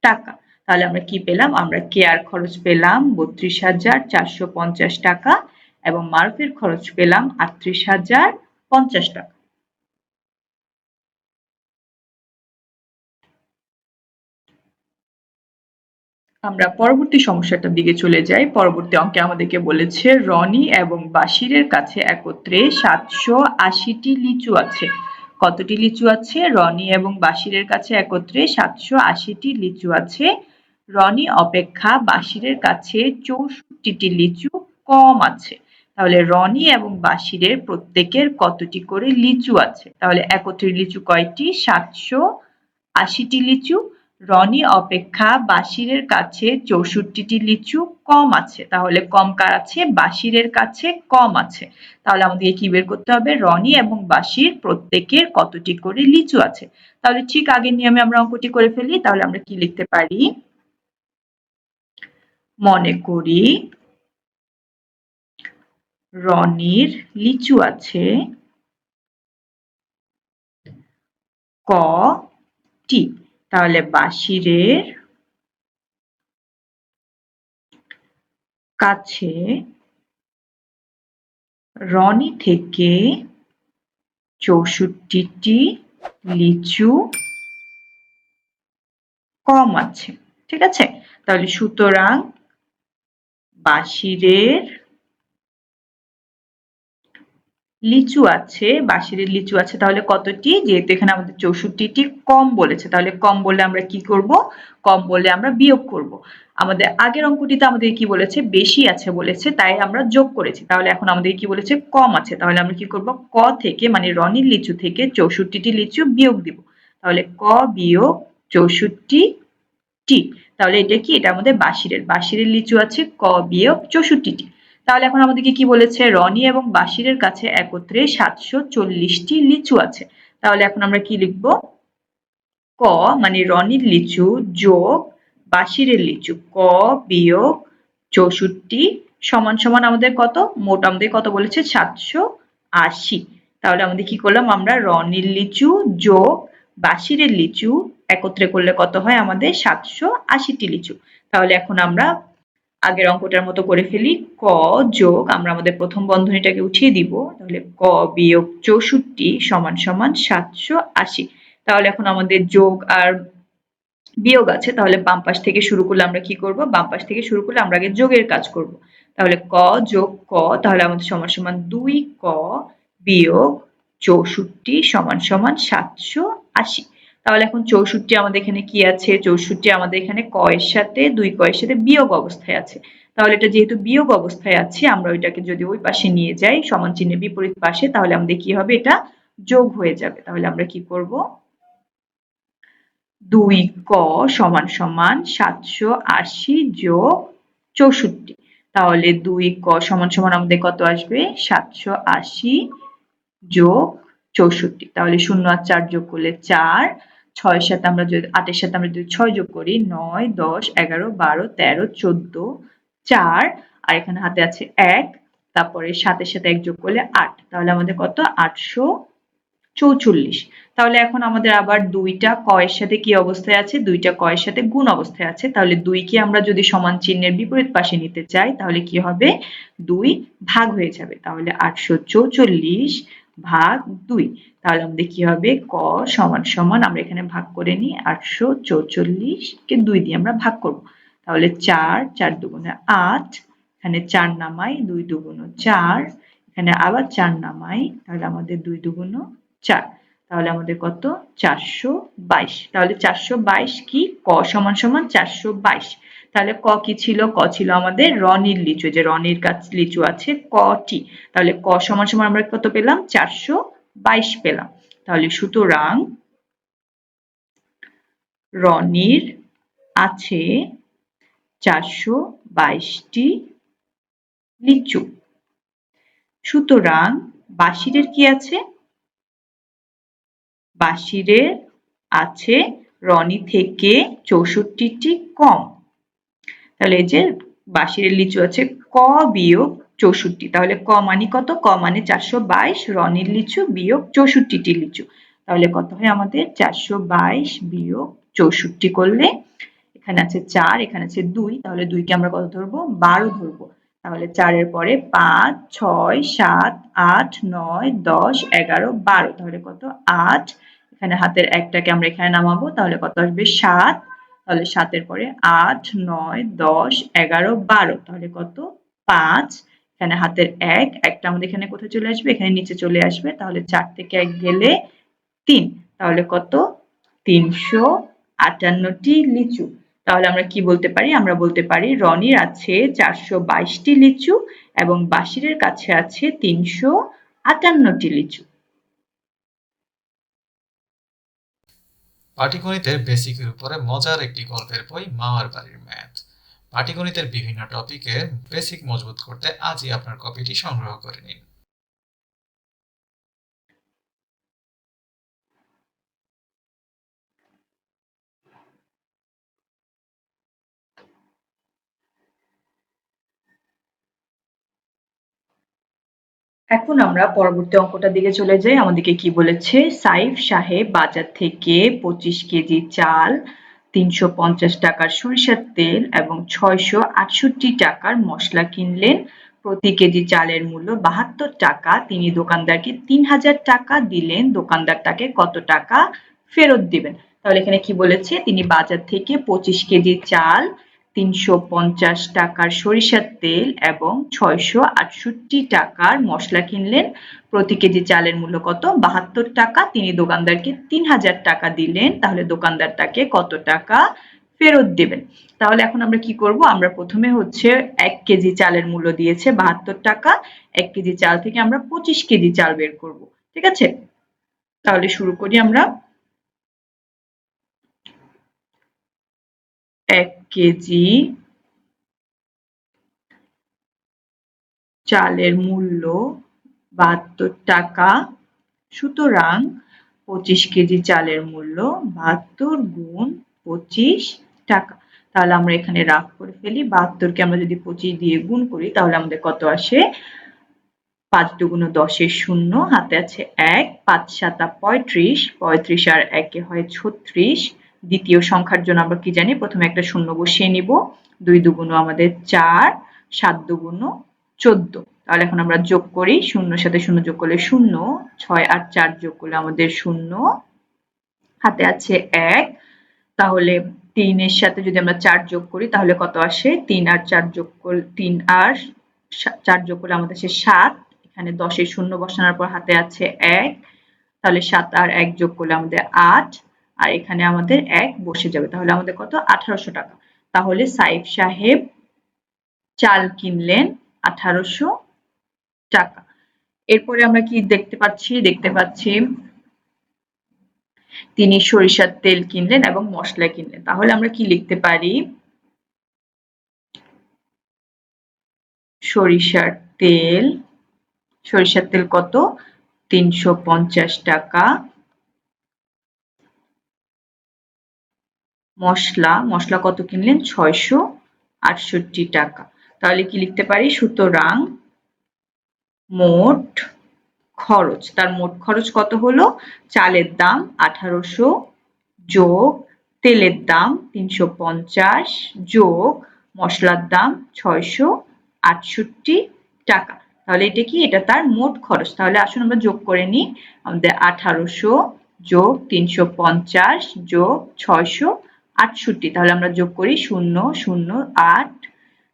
টাকা। তাহলে আমরা কি পেলাম? আমরা কে আর খরচ পেলাম ৩২,৪৫০ টাকা এবং মারুফের খরচ পেলাম ৩৮,০৫০ টাকা। আমরা পরবর্তী সমস্যাটার দিকে চলে যাই। পরবর্তী অঙ্কে আমাদেরকে বলেছে রনি এবং বাশিরের কাছে একত্রে ৭৮০টি লিচু আছে। কতটি লিচু আছে? রনি এবং বাশিরের কাছে একত্রে ৭৮০টি লিচু আছে। রনি অপেক্ষা বাশিরের কাছে ৬৪টি লিচু কম আছে। তাহলে রনি এবং বাশিরের প্রত্যেকের কতটি করে লিচু আছে? তাহলে একত্রে লিচু কয়টি? ৭৮০টি লিচু। রনি অপেক্ষা বাশিরের কাছে ৬৪টি লিচু কম আছে। তাহলে কম কার আছে? বাশিরের কাছে কম আছে। তাহলে আমাদেরকে কি বের করতে হবে? রনি এবং বাশির প্রত্যেকের কতটি করে লিচু আছে। তাহলে ঠিক আগের নিয়মে আমরা অঙ্কটি করে ফেলি। তাহলে আমরা কি লিখতে পারি? মনে করি রনির লিচু আছে ক-টি। তাহলে বাশিরের কাছে রনি থেকে ৬৪টি লিচু কম আছে। ঠিক আছে? তাহলে সুতরাং বাশিরের লিচু আছে, বাশিরের লিচু আছে তাহলে কতটি? যেহেতু এখানে আমাদের ৬৪টি কম বলেছে, তাহলে কম বললে আমরা কি করব? কম বললে আমরা বিয়োগ করব। আমাদের আগের অঙ্কটিতে আমাদের কি বলেছে? বেশি আছে বলেছে, তাই আমরা যোগ করেছি। তাহলে এখন আমাদের কি বলেছে? কম আছে। তাহলে আমরা কি করব? ক থেকে মানে রনির লিচু থেকে ৬৪টি লিচু বিয়োগ দিব। তাহলে ক বিয়োগ ৬৪টি। তাহলে এটা কি? এটা আমাদের বাশিরের। বাশিরের লিচু আছে ক বিয়োগ ৬৪টি। তাহলে এখন আমাদেরকে কি বলেছে? রনি এবং বাশিরের কাছে একত্রে ৭৪০টি লিচু আছে। তাহলে এখন আমরা কি লিখব? ক মানে রনির লিচু যোগ বাশিরের লিচু ক বিয়োগ ৬৪ সমান সমান আমাদের কত? মোট আমাদের কত বলেছে? ৭৮০। তাহলে আমাদের কি করলাম? আমরা রনির লিচু যোগ বাশিরের লিচু একত্রে করলে কত হয় আমাদের? ৭৮০টি লিচু। তাহলে এখন আমরা আগের অঙ্কটার মতো করে ফেলি। ক যোগ আমরা আমাদের প্রথম বন্ধনীটাকে উঠিয়ে দিব। তাহলে ক বিয়োগ ৬৪ সমান সমান ৭৮০। তাহলে এখন আমাদের যোগ আর বিয়োগ আছে। তাহলে বাম পাশ থেকে শুরু করলে আমরা কি করব? বাম পাশ থেকে শুরু করলে আমরা আগে যোগের কাজ করব। তাহলে ক যোগ ক তাহলে আমাদের সমান সমান ২ ক বিয়োগ ৬৪ সমান সমান ৭৮০। তাহলে এখন ৬৪ আমাদের এখানে কি আছে? ৬৪ আমাদের এখানে ক এর সাথে ২ ক এর সাথে বিয়োগ অবস্থায় আছে। তাহলে এটা যেহেতু বিয়োগ অবস্থায় আছে, আমরা ওইটাকে যদি ওই পাশে নিয়ে যাই সমান চিহ্নের বিপরীত পাশে, তাহলে আমাদের কি হবে? এটা যোগ হয়ে যাবে। তাহলে আমরা কি করব? ২ ক সমান সমান ৭৮০ যোগ ৬৪। তাহলে ২ ক সমান সমান আমাদের কত আসবে? ৭৮০ যোগ ৬৪। তাহলে ০ আর ৪ যোগ করলে ৪, ৬ সাথে আমরা যদি ৮ এর সাথে আমরা যদি ৬ যোগ করি ৯, ১০, ১১, ১২, ১৩, ১৪, ৪ আর এখানে হাতে আছে ১, তারপরে ৭ এর সাথে ১ যোগ করলে ৮। তাহলে আমাদের কত? ৮৪৪। তাহলে এখন আমাদের আবার ২ টা ক এর সাথে কি অবস্থায় আছে? ২ টা ক এর সাথে গুণ অবস্থায় আছে। তাহলে ২ কে আমরা যদি সমান চিহ্নের বিপরীত পাশে নিতে চাই তাহলে কি হবে? ২ ভাগ হয়ে যাবে। তাহলে ৮৪৪ ভাগ ২। তাহলে আমাদের কি হবে? ক সমান সমান আমরা এখানে ভাগ করে নিই ৮৪৪ কে ২ দিয়ে আমরা ভাগ করব। তাহলে ৪, ৪ দুগুণে ৮, এখানে ৪ নামাই ২ দুগুণ ৪, এখানে আবার ৪ নামাই তাহলে আমাদের ২ দুগুণ ৪। তাহলে আমাদের কত? ৪২২। তাহলে ৪২২ কি? ক সমান সমান ৪২২। তাহলে ক কি ছিল? ক ছিল আমাদের রনির লিচু, যে রনির কাছে লিচু আছে কটি। তাহলে ক সমান সমান আমরা কত পেলাম? ৪২২ পেলাম। তাহলে সুতরাং রনির আছে ৪২২টি লিচু। সুতরাং বাশিরের কি আছে? বাশিরের আছে রনি থেকে ৬৪টি কম। তাহলে এই যে বাশিরের লিচু আছে ক বিয়োগ ৬৪। তাহলে ক মানে কত? ক মানে ৪২২, রনির লিচু বিয়োগ ৬৪টি লিচু। তাহলে কত হয় আমাদের? ৪২২ বিয়োগ ৬৪ করলে এখানে আছে ৪, এখানে আছে ২, তাহলে ২ কে আমরা কত ধরবো? ১২ ধরবো। তাহলে ৪ এর পরে ৫, ৬, ৭, ৮, ৯, ১০, ১১, ১২, তাহলে কত? ৮, এখানে হাতের ১ টাকে আমরা এখানে নামাবো তাহলে কত আসবে? ৭, তাহলে ৭ এর পরে ৮, ৯, ১০, ১১, ১২, তাহলে কত? ৫, এখানে হাতের ১, ১ টা আমাদের এখানে কোথায় চলে আসবে? এখানে নিচে চলে আসবে। তাহলে ৪ থেকে ১ গেলে ৩, তাহলে কত? ৩৫৮টি লিচু। তাহলে আমরা কি বলতে পারি? আমরা বলতে পারি রনির আছে ৪২২টি লিচু এবং বাশিরের কাছে আছে ৩৫৮টি লিচু। পাটিগণিতের বেসিকের উপরে মজার একটি গল্পের বই মামার বাড়ির ম্যাথ। পাটিগণিতের বিভিন্ন টপিকের বেসিক মজবুত করতে আজই আপনার কপিটি সংগ্রহ করে নিন। এখন আমরা পরবর্তী অঙ্কটার দিকে চলে যাই। আমাদেরকে কি বলেছে, সাইফ সাহেব বাজার থেকে 25 কেজি চাল, 350 টাকার সরিষার তেল এবং 668 টাকার মশলা কিনলেন। প্রতি কেজি চালের মূল্য 72 টাকা। তিনি দোকানদারকে 3000 টাকা দিলেন। দোকানদার তাকে কত টাকা ফেরত দিবেন? তাহলে এখানে কি বলেছে, তিনি বাজার থেকে 25 কেজি চাল, 350 টাকার সরিষার তেল এবং 668 টাকার মশলা কিনলেন। প্রতি কেজি চালের মূল্য কত? 72 টাকা। তিনি দোকানদারকে 3000 টাকা দিলেন। তাহলে দোকানদার তাকে কত টাকা ফেরত দেবেন? তাহলে এখন আমরা কি করব, আমরা প্রথমে হচ্ছে 1 কেজি চালের মূল্য দিয়েছে 72 টাকা। 1 কেজি চাল থেকে আমরা 25 কেজি চাল বের করব। ঠিক আছে? তাহলে শুরু করি আমরা। 1 কেজি চালের মূল্য 72 টাকা, সুতরাং 25 কেজি চালের মূল্য 72 গুণ 25 টাকা। তাহলে আমরা এখানে রাফ করে ফেলি। 72 কে আমরা যদি 25 দিয়ে গুণ করি তাহলে আমাদের কত আসে? 5 দুগুণ 10 এর শূন্য, হাতে আছে 1, 5 7 35, 35 আর 1 এ হয় 36। দ্বিতীয় সংখ্যার জন্য আমরা কি জানি, প্রথমে একটা শূন্য বসিয়ে নিব। 2 দুগুণ আমাদের 4, 7 দুগুণ 14। তাহলে এখন আমরা যোগ করি, শূন্যর সাথে শূন্য যোগ করলে শূন্য, 6 আর 4 যোগ করলে আমাদের শূন্য, হাতে আছে 1। তাহলে 3 এর সাথে যদি আমরা 4 যোগ করি তাহলে কত আসে? 3 আর 4 যোগ করলে 3 আর 4 যোগ করলে আমাদের আসে 7। এখানে 10 এর শূন্য বসানোর পর হাতে আছে 1। তাহলে 7 আর 1 যোগ করলে আমাদের 8। আর এখানে আমাদের 1 বসে যাবে। তাহলে আমাদের কত? 1800 টাকা। তাহলে সাইফ সাহেব চাল কিনলেন 1800 টাকা। এরপরে আমরা কি দেখতে পাচ্ছি? দেখতে পাচ্ছি তিনি সরিষার তেল কিনলেন এবং মশলা কিনলেন। তাহলে আমরা কি লিখতে পারি? সরিষার তেল, সরিষার তেল কত? 350 টাকা। মশলা, মশলা কত কিনলেন? 668 টাকা। তাহলে কি লিখতে পারি? সুতরাং মোট খরচ, তার মোট খরচ কত হলো? চালের দাম 1800 যোগ তেলের দাম 350 যোগ মশলার দাম 668 টাকা। তাহলে এটা কি? এটা তার মোট খরচ। তাহলে আসুন আমরা যোগ করে নিই। আমাদের 1800 যোগ 350 যোগ 668। তাহলে আমরা যোগ করি 0 0 8,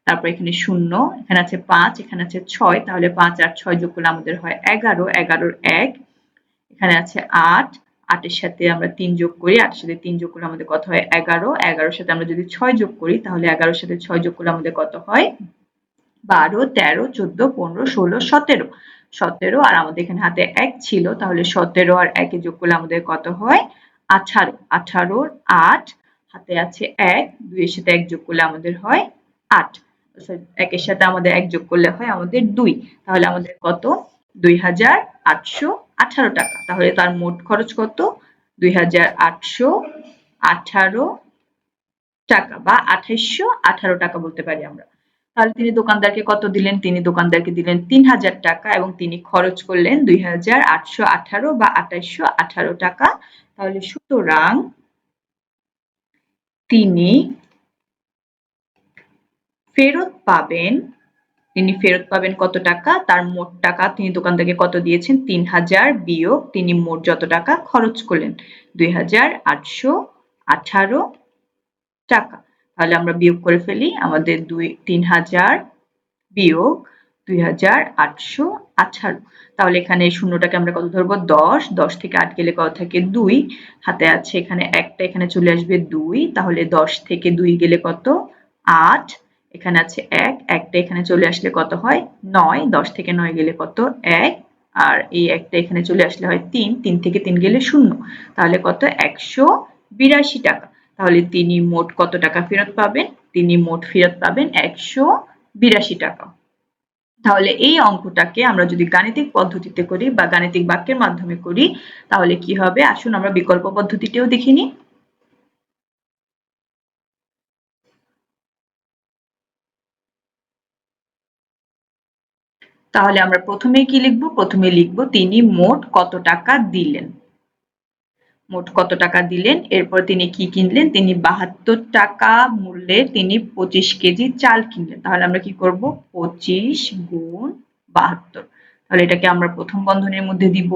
তারপর এখানে 0, এখানে আছে 5, এখানে আছে 6। তাহলে 5 আর 6 যোগ করলে আমাদের হয় 11, 11 1, এখানে আছে 8, 8 এর সাথে আমরা 3 যোগ করি, 8 এর সাথে 3 যোগ করলে আমাদের কত হয়? 11, 11 এর সাথে আমরা যদি 6 যোগ করি তাহলে 11 এর সাথে 6 যোগ করলে আমাদের কত হয়? 12, 13, 14, 15, 16, 17, 17। আর আমাদের এখানে হাতে 1 ছিল, তাহলে 17 আর 1 এ যোগ করলে আমাদের কত হয়? 18, 18 8, হাতে আছে 1, 2 এর সাথে 1 যোগ করলে আমাদের হয় 8, 1 এর সাথে আমাদের 1 যোগ করলে হয় আমাদের 2। তাহলে আমাদের কত? 2818 টাকা। তাহলে তার মোট খরচ কত? 2818 টাকা বা 2818 টাকা বলতে পারি আমরা। তাহলে তিনি দোকানদারকে কত দিলেন? তিনি দোকানদারকে দিলেন 3000 টাকা এবং তিনি খরচ করলেন 2818 বা 2818 টাকা। তাহলে সুতরাং তিনি ফেরত পাবেন, তিনি ফেরত পাবেন কত টাকা? তার মোট টাকা, তিনি দোকানদারকে কত দিয়েছেন? 3000 বিয়োগ তিনি মোট যত টাকা খরচ করলেন 2818 টাকা। তাহলে আমরা বিয়োগ করে ফেলি। আমাদের 3000 বিয়োগ 2818। তাহলে এখানে শূন্যটাকে আমরা কত ধরবো? 10, 10 থেকে 8 গেলে কত থাকে? 2, হাতে আছে এখানে একটা, এখানে চলে আসবে 2। তাহলে 10 থেকে 2 গেলে কত? 8, এখানে আছে 1, একটা এখানে চলে আসলে কত হয়? 9, 10 থেকে 9 গেলে কত? 1, আর এই একটা এখানে চলে আসলে হয় 3, 3 থেকে 3 গেলে 0। তাহলে কত? 82 টাকা। তাহলে তিনি মোট কত টাকা ফেরত পাবেন? তিনি মোট ফেরত পাবেন 182 টাকা। তাহলে এই অঙ্কটাকে আমরা যদি গাণিতিক পদ্ধতিতে করি বা গাণিতিক বাক্যের মাধ্যমে করি তাহলে কি হবে? আসুন আমরা বিকল্প পদ্ধতিটিও দেখে নিই। তাহলে আমরা প্রথমেই কি লিখব? প্রথমে লিখব তিনি মোট কত টাকা দিলেন। মোট কত টাকা দিলেন, এরপর তিনি কি কিনলেন? তিনি 72 টাকা মূল্যের তিনি 25 কেজি চাল কিনলেন। তাহলে আমরা কি করব? 25 গুণ 72। তাহলে এটাকে আমরা প্রথম বন্ধনীর মধ্যে দিব।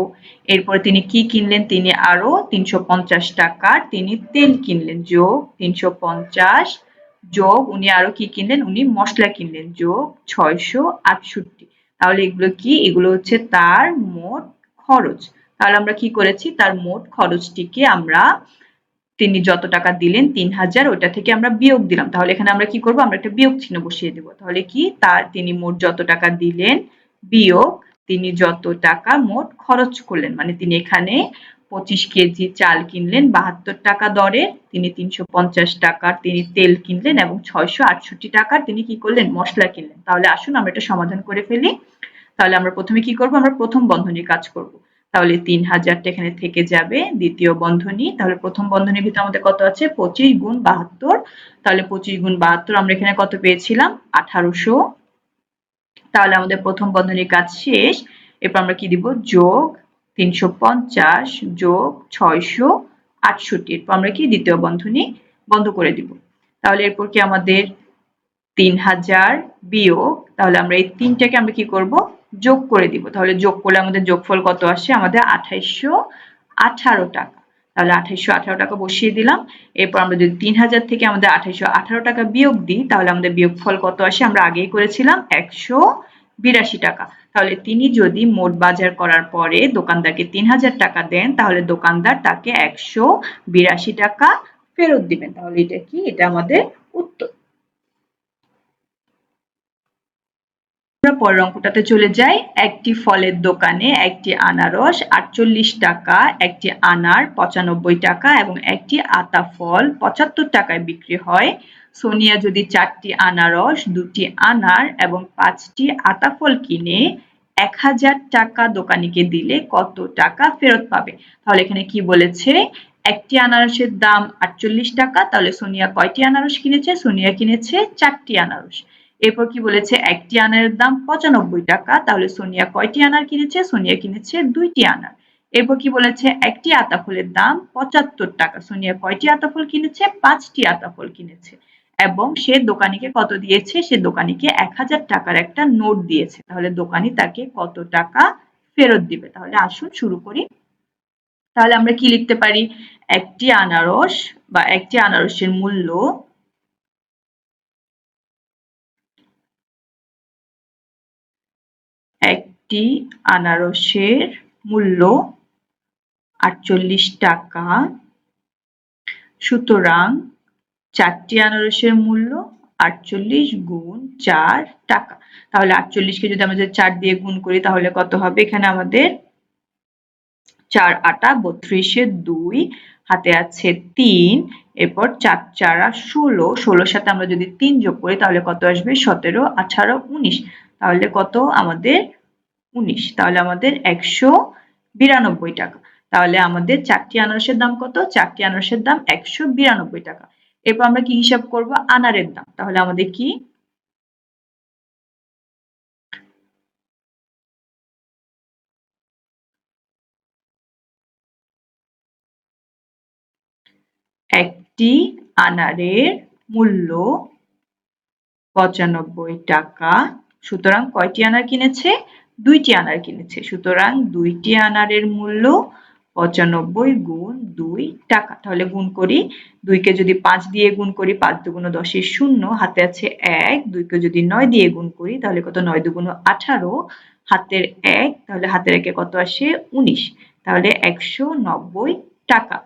এরপরে তিনি কি কিনলেন? তিনি আরো 350 টাকার তিনি তেল কিনলেন, যোগ 350 যোগ উনি আরো কি কিনলেন? উনি মশলা কিনলেন, যোগ 668। তাহলে এগুলো কি? এগুলো হচ্ছে তার মোট খরচ। তাহলে আমরা কি করেছি? তার মোট খরচটিকে আমরা তিনি যত টাকা দিলেন 3000 ওটা থেকে আমরা বিয়োগ দিলাম। তাহলে এখানে আমরা কি করব? আমরা একটা বিয়োগ চিহ্ন বসিয়ে দেব। তাহলে কি? তিনি মোট যত টাকা দিলেন বিয়োগ তিনি যত টাকা মোট খরচ করলেন। মানে তিনি এখানে 25 কেজি চাল কিনলেন 72 টাকা দরে, তিনি 350 টাকার তিনি তেল কিনলেন এবং 668 টাকার তিনি কি করলেন? মশলা কিনলেন। তাহলে আসুন আমরা এটা সমাধান করে ফেলি। তাহলে আমরা প্রথমে কি করব? আমরা প্রথম বন্ধনীর কাজ করব। তাহলে 3000 টা এখানে থেকে যাবে, দ্বিতীয় বন্ধনী। তাহলে প্রথম বন্ধনীর ভিতরে আমাদের কত আছে? 25 গুণ 72। তাহলে 25 গুণ 72 আমরা এখানে কত পেয়েছিলাম? 1800। তাহলে আমাদের প্রথম বন্ধনীর কাজ শেষ। এরপর আমরা কি দিব? যোগ 350 যোগ 668। এরপর আমরা কি? দ্বিতীয় বন্ধনী বন্ধ করে দিব। তাহলে এরপর কি আমাদের 3000 বিয়োগ, তাহলে আমরা এই 3 টাকে আমরা কি করব? যোগ করে দিব। তাহলে যোগ করলে আমাদের যোগফল কত আসে? আমাদের 2818 টাকা। তাহলে 2818 টাকা বসিয়ে দিলাম। এরপর আমরা যদি 3000 থেকে আমাদের 2818 টাকা বিয়োগ দিই তাহলে আমাদের বিয়োগফল কত আসে? আমরা আগেই করেছিলাম 182 টাকা। তাহলে তিনি যদি মোট বাজার করার পরে দোকানদারকে 3000 টাকা দেন তাহলে দোকানদার তাকে 182 টাকা ফেরত দিবেন। তাহলে এটা কি? এটা আমাদের উত্তর। আমরা পরের অঙ্কটাতে চলে যাই। একটি ফলের দোকানে একটি আনারস 48 টাকা, একটি আনার 95 টাকা এবং একটি আতা ফল 75 টাকায় বিক্রি হয়। সোনিয়া যদি 4টি আনারস, 2টি আনার এবং 5টি আতা ফল কিনে 1000 টাকা দোকানিকে দিলে কত টাকা ফেরত পাবে? তাহলে এখানে কি বলেছে? একটি আনারসের দাম 48 টাকা। তাহলে সোনিয়া কয়টি আনারস কিনেছে? সোনিয়া কিনেছে 4টি আনারস। এরপর কি বলেছে? একটি আনারের দাম 95 টাকা। তাহলে সোনিয়া কয়টি আনার কিনেছে? সোনিয়া কিনেছে 2টি আনার। এরপর কি বলেছে? একটি আতা ফলের দাম 75 টাকা। সোনিয়া কয়টি আতা ফল কিনেছে? 5টি আতা ফল কিনেছে। এবং সে দোকানিকে কত দিয়েছে? সে দোকানিকে 1000 টাকার একটা নোট দিয়েছে। তাহলে দোকানি তাকে কত টাকা ফেরত দিবে? তাহলে আসুন শুরু করি। তাহলে আমরা কি লিখতে পারি? একটি আনারস বা একটি আনারসের মূল্য একটি আনারসের মূল্য 48 টাকা। সুতরাং 4টি আনারসের মূল্য 48 গুণ 4 টাকা। তাহলে 48 কে যদি আমরা 4 দিয়ে গুণ করি তাহলে কত হবে? এখানে আমাদের 4 আটা 32 এ 2, হাতে আছে 3, এরপর 4 4 16, 16 সাথে আমরা যদি 3 যোগ করি তাহলে কত আসবে? 17 18 19। তাহলে কত আমাদের? 19। তাহলে আমাদের 192 টাকা। তাহলে আমাদের 4টি আনারসের দাম কত? 4টি আনারসের দাম 192 টাকা। এরপর আমরা কি হিসাব করব? আনারের দাম। তাহলে আমাদের কি? একটি আনারের মূল্য 95 টাকা। সুতরাং কয়টি আনার কিনেছে? 2টি আনার কিনেছে। সুতরাং 2টি আনারের মূল্য 95 গুণ 2 টাকা। তাহলে গুণ করি। 2 কে যদি 5 দিয়ে গুণ করি 5 দুগুণ 10 এর 0, হাতে আছে 1। 2 কে যদি 9 দিয়ে গুণ করি তাহলে কত? 9 দুগুণ 18, হাতের 1, তাহলে হাতের 1 এ কত আসে? 19। তাহলে 190 টাকা।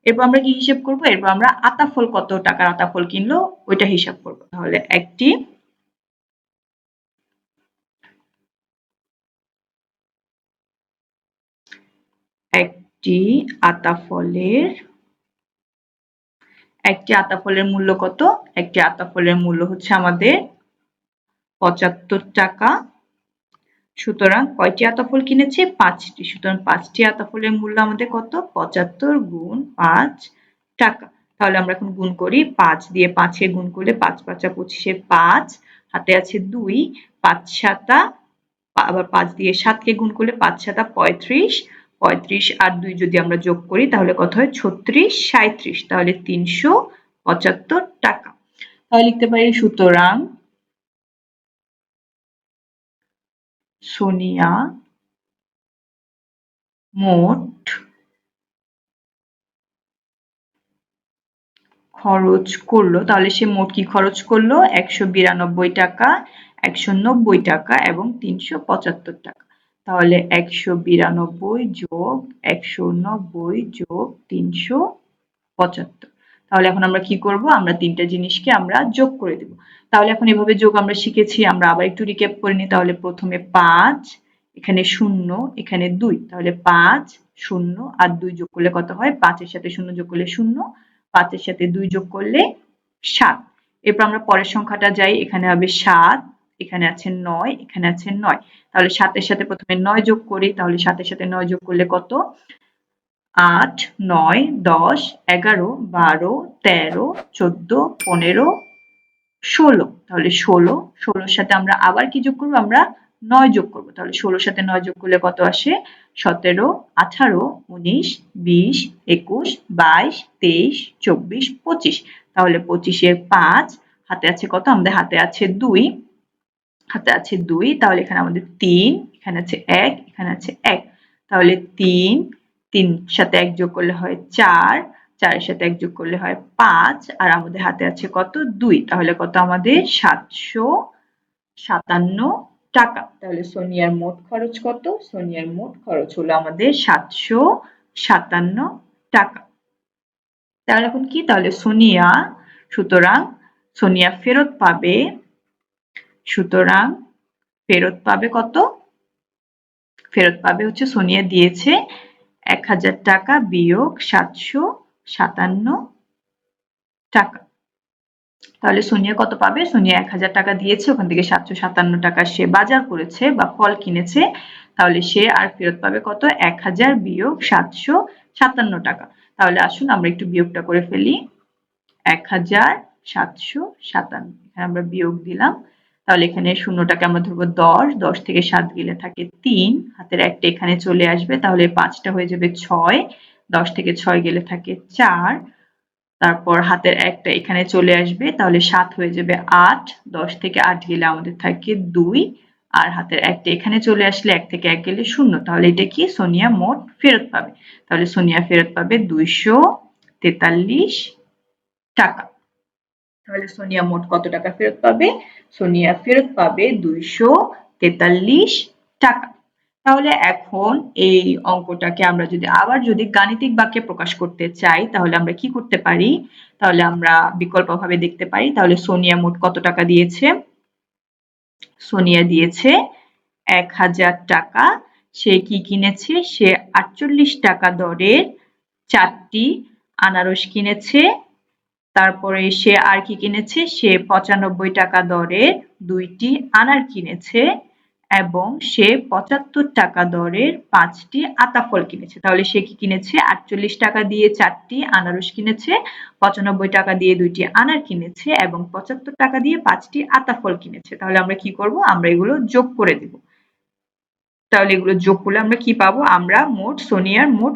এরপর আমরা কি হিসেব করব? এরপর আমরা আতা ফল কত টাকার আতা ফল কিনলো ওইটা হিসাব করব। তাহলে একটি আতা ফলের একটি আতা ফলের মূল্য কত? একটি আতা ফলের মূল্য হচ্ছে আমাদের ৭৫ টাকা। সুতরাং কয়টি আতা ফল কিনেছে? ৫টি। সুতরাং ৫টি আতা ফলের মূল্য আমাদের কত? ৭৫ গুণ ৫ টাকা। তাহলে আমরা এখন গুণ করি। ৫ দিয়ে ৫ কে গুণ করলে ৫ ৫ ২৫ ৫, হাতে আছে ২, ৫ ৭ আবার ৫ দিয়ে ৭ কে গুণ করলে ৫ ৭ ৩৫, ৩৫ আর ২ যদি আমরা যোগ করি তাহলে কত হয়? ৩৬ ৩৭, তাহলে ৩৭৫ টাকা। তাহলে লিখতে পারি সুতরাং সোনিয়া মোট খরচ করলো, তাহলে সে মোট কি খরচ করলো? ১৯২ টাকা, ১৯০ টাকা এবং ৩৭৫ টাকা। তাহলে ১৯২ যোগ ১৯০ যোগ ৩৭৫। তাহলে এখন আমরা কি করব? আমরা তিনটা জিনিসকে আমরা যোগ করে দেব। তাহলে এখন এভাবে যোগ আমরা শিখেছি, আমরা আবার একটু রিক্যাপ করে নিই। তাহলে প্রথমে ৫, এখানে ০, এখানে ২, তাহলে ৫, ০ আর ২ যোগ করলে কত হয়? ৫ এর সাথে ০ যোগ করলে ০, ৫ এর সাথে ২ যোগ করলে ৭। এরপর আমরা পরের সংখ্যাটা যাই, এখানে হবে ৭, এখানে আছে ৯, এখানে আছে ৯। তাহলে ৭ এর সাথে প্রথমে ৯ যোগ করি, তাহলে ৭ এর সাথে ৯ যোগ করলে কত? ৮, ৯, ১০, ১১, ১২, ১৩, ১৪, ১৫, ১৬। তাহলে ১৬, ১৬ র সাথে আমরা আবার কি যোগ করব? আমরা ৯ যোগ করব। তাহলে ১৬ র সাথে ৯ যোগ করলে কত আসে? ১৭, ১৮, ১৯, ২০, ২১, ২২, ২৩, ২৪, ২৫। তাহলে ২৫ এর ৫, হাতে আছে কত? আমাদের হাতে আছে ২, হাতে আছে ২, তাহলে এখানে আমাদের ৩, এখানে আছে ১, এখানে আছে ১। তাহলে ৩, ৩ সাথে ১ যোগ করলে হয় ৪, ৪ এর সাথে ১ যোগ করলে হয় ৫ আর আমাদের হাতে আছে কত? ২। তাহলে কত আমাদের? ৭৫৭ টাকা। তাহলে সোনিয়ার মোট খরচ কত? সোনিয়ার মোট খরচ হলো আমাদের ৭৫৭ টাকা। তাহলে এখন কি? তাহলে সোনিয়া, সুতরাং সোনিয়া ফেরত পাবে, সুতরাং ফেরত পাবে কত? ফেরত পাবে হচ্ছে সোনিয়া দিয়েছে ১০০০ টাকা বিয়োগ ৭৫৭ টাকা। তাহলে সোনিয়া কত পাবে? সোনিয়া ১০০০ টাকা দিয়েছে, ওখান থেকে ৭৫৭ টাকা সে বাজার করেছে বা ফল কিনেছে, তাহলে সে আর ফেরত পাবে কত? ১০০০ বিয়োগ ৭৫৭ টাকা। তাহলে আসুন আমরা একটু বিয়োগটা করে ফেলি। ১৭৫৭, এখানে আমরা বিয়োগ দিলাম। তাহলে এখানে শূন্যটাকে আমরা ধরবো ১০, ১০ থেকে ৭ গেলে থাকে ৩, হাতের ১টা এখানে চলে আসবে, তাহলে ৫টা হয়ে যাবে ৬, ১০ থেকে ৬ গেলে থাকে ৪, তারপর হাতের ১টা এখানে চলে আসবে, তাহলে ৭ হয়ে যাবে ৮, ১০ থেকে ৮ গেলে আমাদের থাকে ২ আর হাতের ১টা এখানে চলে আসলে ১ থেকে ১ গেলে ০। তাহলে এটা কি? সোনিয়া মোট ফেরত পাবে। তাহলে সোনিয়া ফেরত পাবে ২৪৩ টাকা। তাহলে সোনিয়া মোট কত টাকা ফেরত পাবে? সোনিয়া ফেরত পাবে ২৪৩ টাকা। তাহলে এখন এই অঙ্কটাকে আমরা যদি গাণিতিক বাক্যে প্রকাশ করতে চাই তাহলে আমরা কি করতে পারি? তাহলে আমরা বিকল্পভাবে দেখতে পারি। তাহলে সোনিয়া মোট কত টাকা দিয়েছে? সোনিয়া দিয়েছে ১০০০ টাকা। সে কি কিনেছে? সে ৪৮ টাকা দরের ৪টি আনারস কিনেছে। তারপরে সে আর কি কিনেছে? সে ৯৫ টাকা দরের ২টি আনার কিনেছে এবং সে ৭৫ টাকা দরের ৫টি আতা ফল কিনেছে। তাহলে সে কি কিনেছে? ৪৮ টাকা দিয়ে ৪টি আনারস কিনেছে, ৯৫ টাকা দিয়ে ২টি আনার কিনেছে এবং ৭৫ টাকা দিয়ে ৫টি আতা ফল কিনেছে। তাহলে আমরা কি করব? আমরা এগুলো যোগ করে দিব। তাহলে এগুলো যোগ করলে আমরা কি পাবো? আমরা সোনিয়ার মোট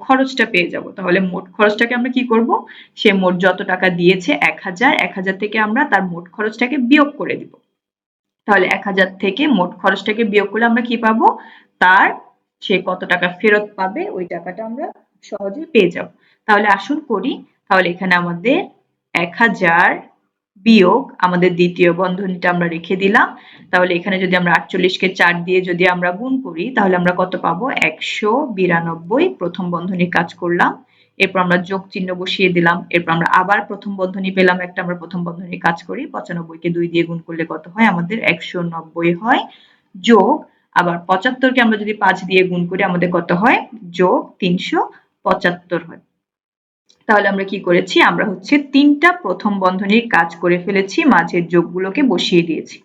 খরচটা পেয়ে যাব। তাহলে মোট খরচটাকে আমরা কি করব? সে মোট যত টাকা দিয়েছে ১০০০, ১০০০ থেকে আমরা তার মোট খরচটাকে বিয়োগ করে দিব। তাহলে ১০০০ থেকে মোট খরচটাকে বিয়োগ করলে আমরা কি পাবো? তার সে কত টাকা ফেরত পাবে ওই টাকাটা আমরা সহজেই পেয়ে যাব। তাহলে আসুন করি। তাহলে এখানে আমাদের ১০০০ বিয়োগ আমাদের দ্বিতীয় বন্ধনীটা আমরা রেখে দিলাম। তাহলে এখানে যদি আমরা ৪৮ কে ৪ দিয়ে যদি আমরা গুণ করি তাহলে আমরা কত পাবো? ১৯২ প্রথম বন্ধনীর কাজ করলাম। এরপর আমরা যোগ চিহ্ন বসিয়ে দিলাম। এরপর আমরা আবার প্রথম বন্ধনী পেলাম একটা, আমরা প্রথম বন্ধনীর কাজ করি। ৯৫ কে ২ দিয়ে গুণ করলে কত হয়? আমাদের ১৯০ হয়, যোগ আবার ৭৫ কে আমরা যদি ৫ দিয়ে গুণ করি আমাদের কত হয়? যোগ ৩৭৫ হয়। তাহলে আমরা কি করেছি, আমরা হচ্ছে ৩টা প্রথম বন্ধনীর কাজ করে ফেলেছি, মাঝের যোগগুলোকে বসিয়ে দিয়েছি।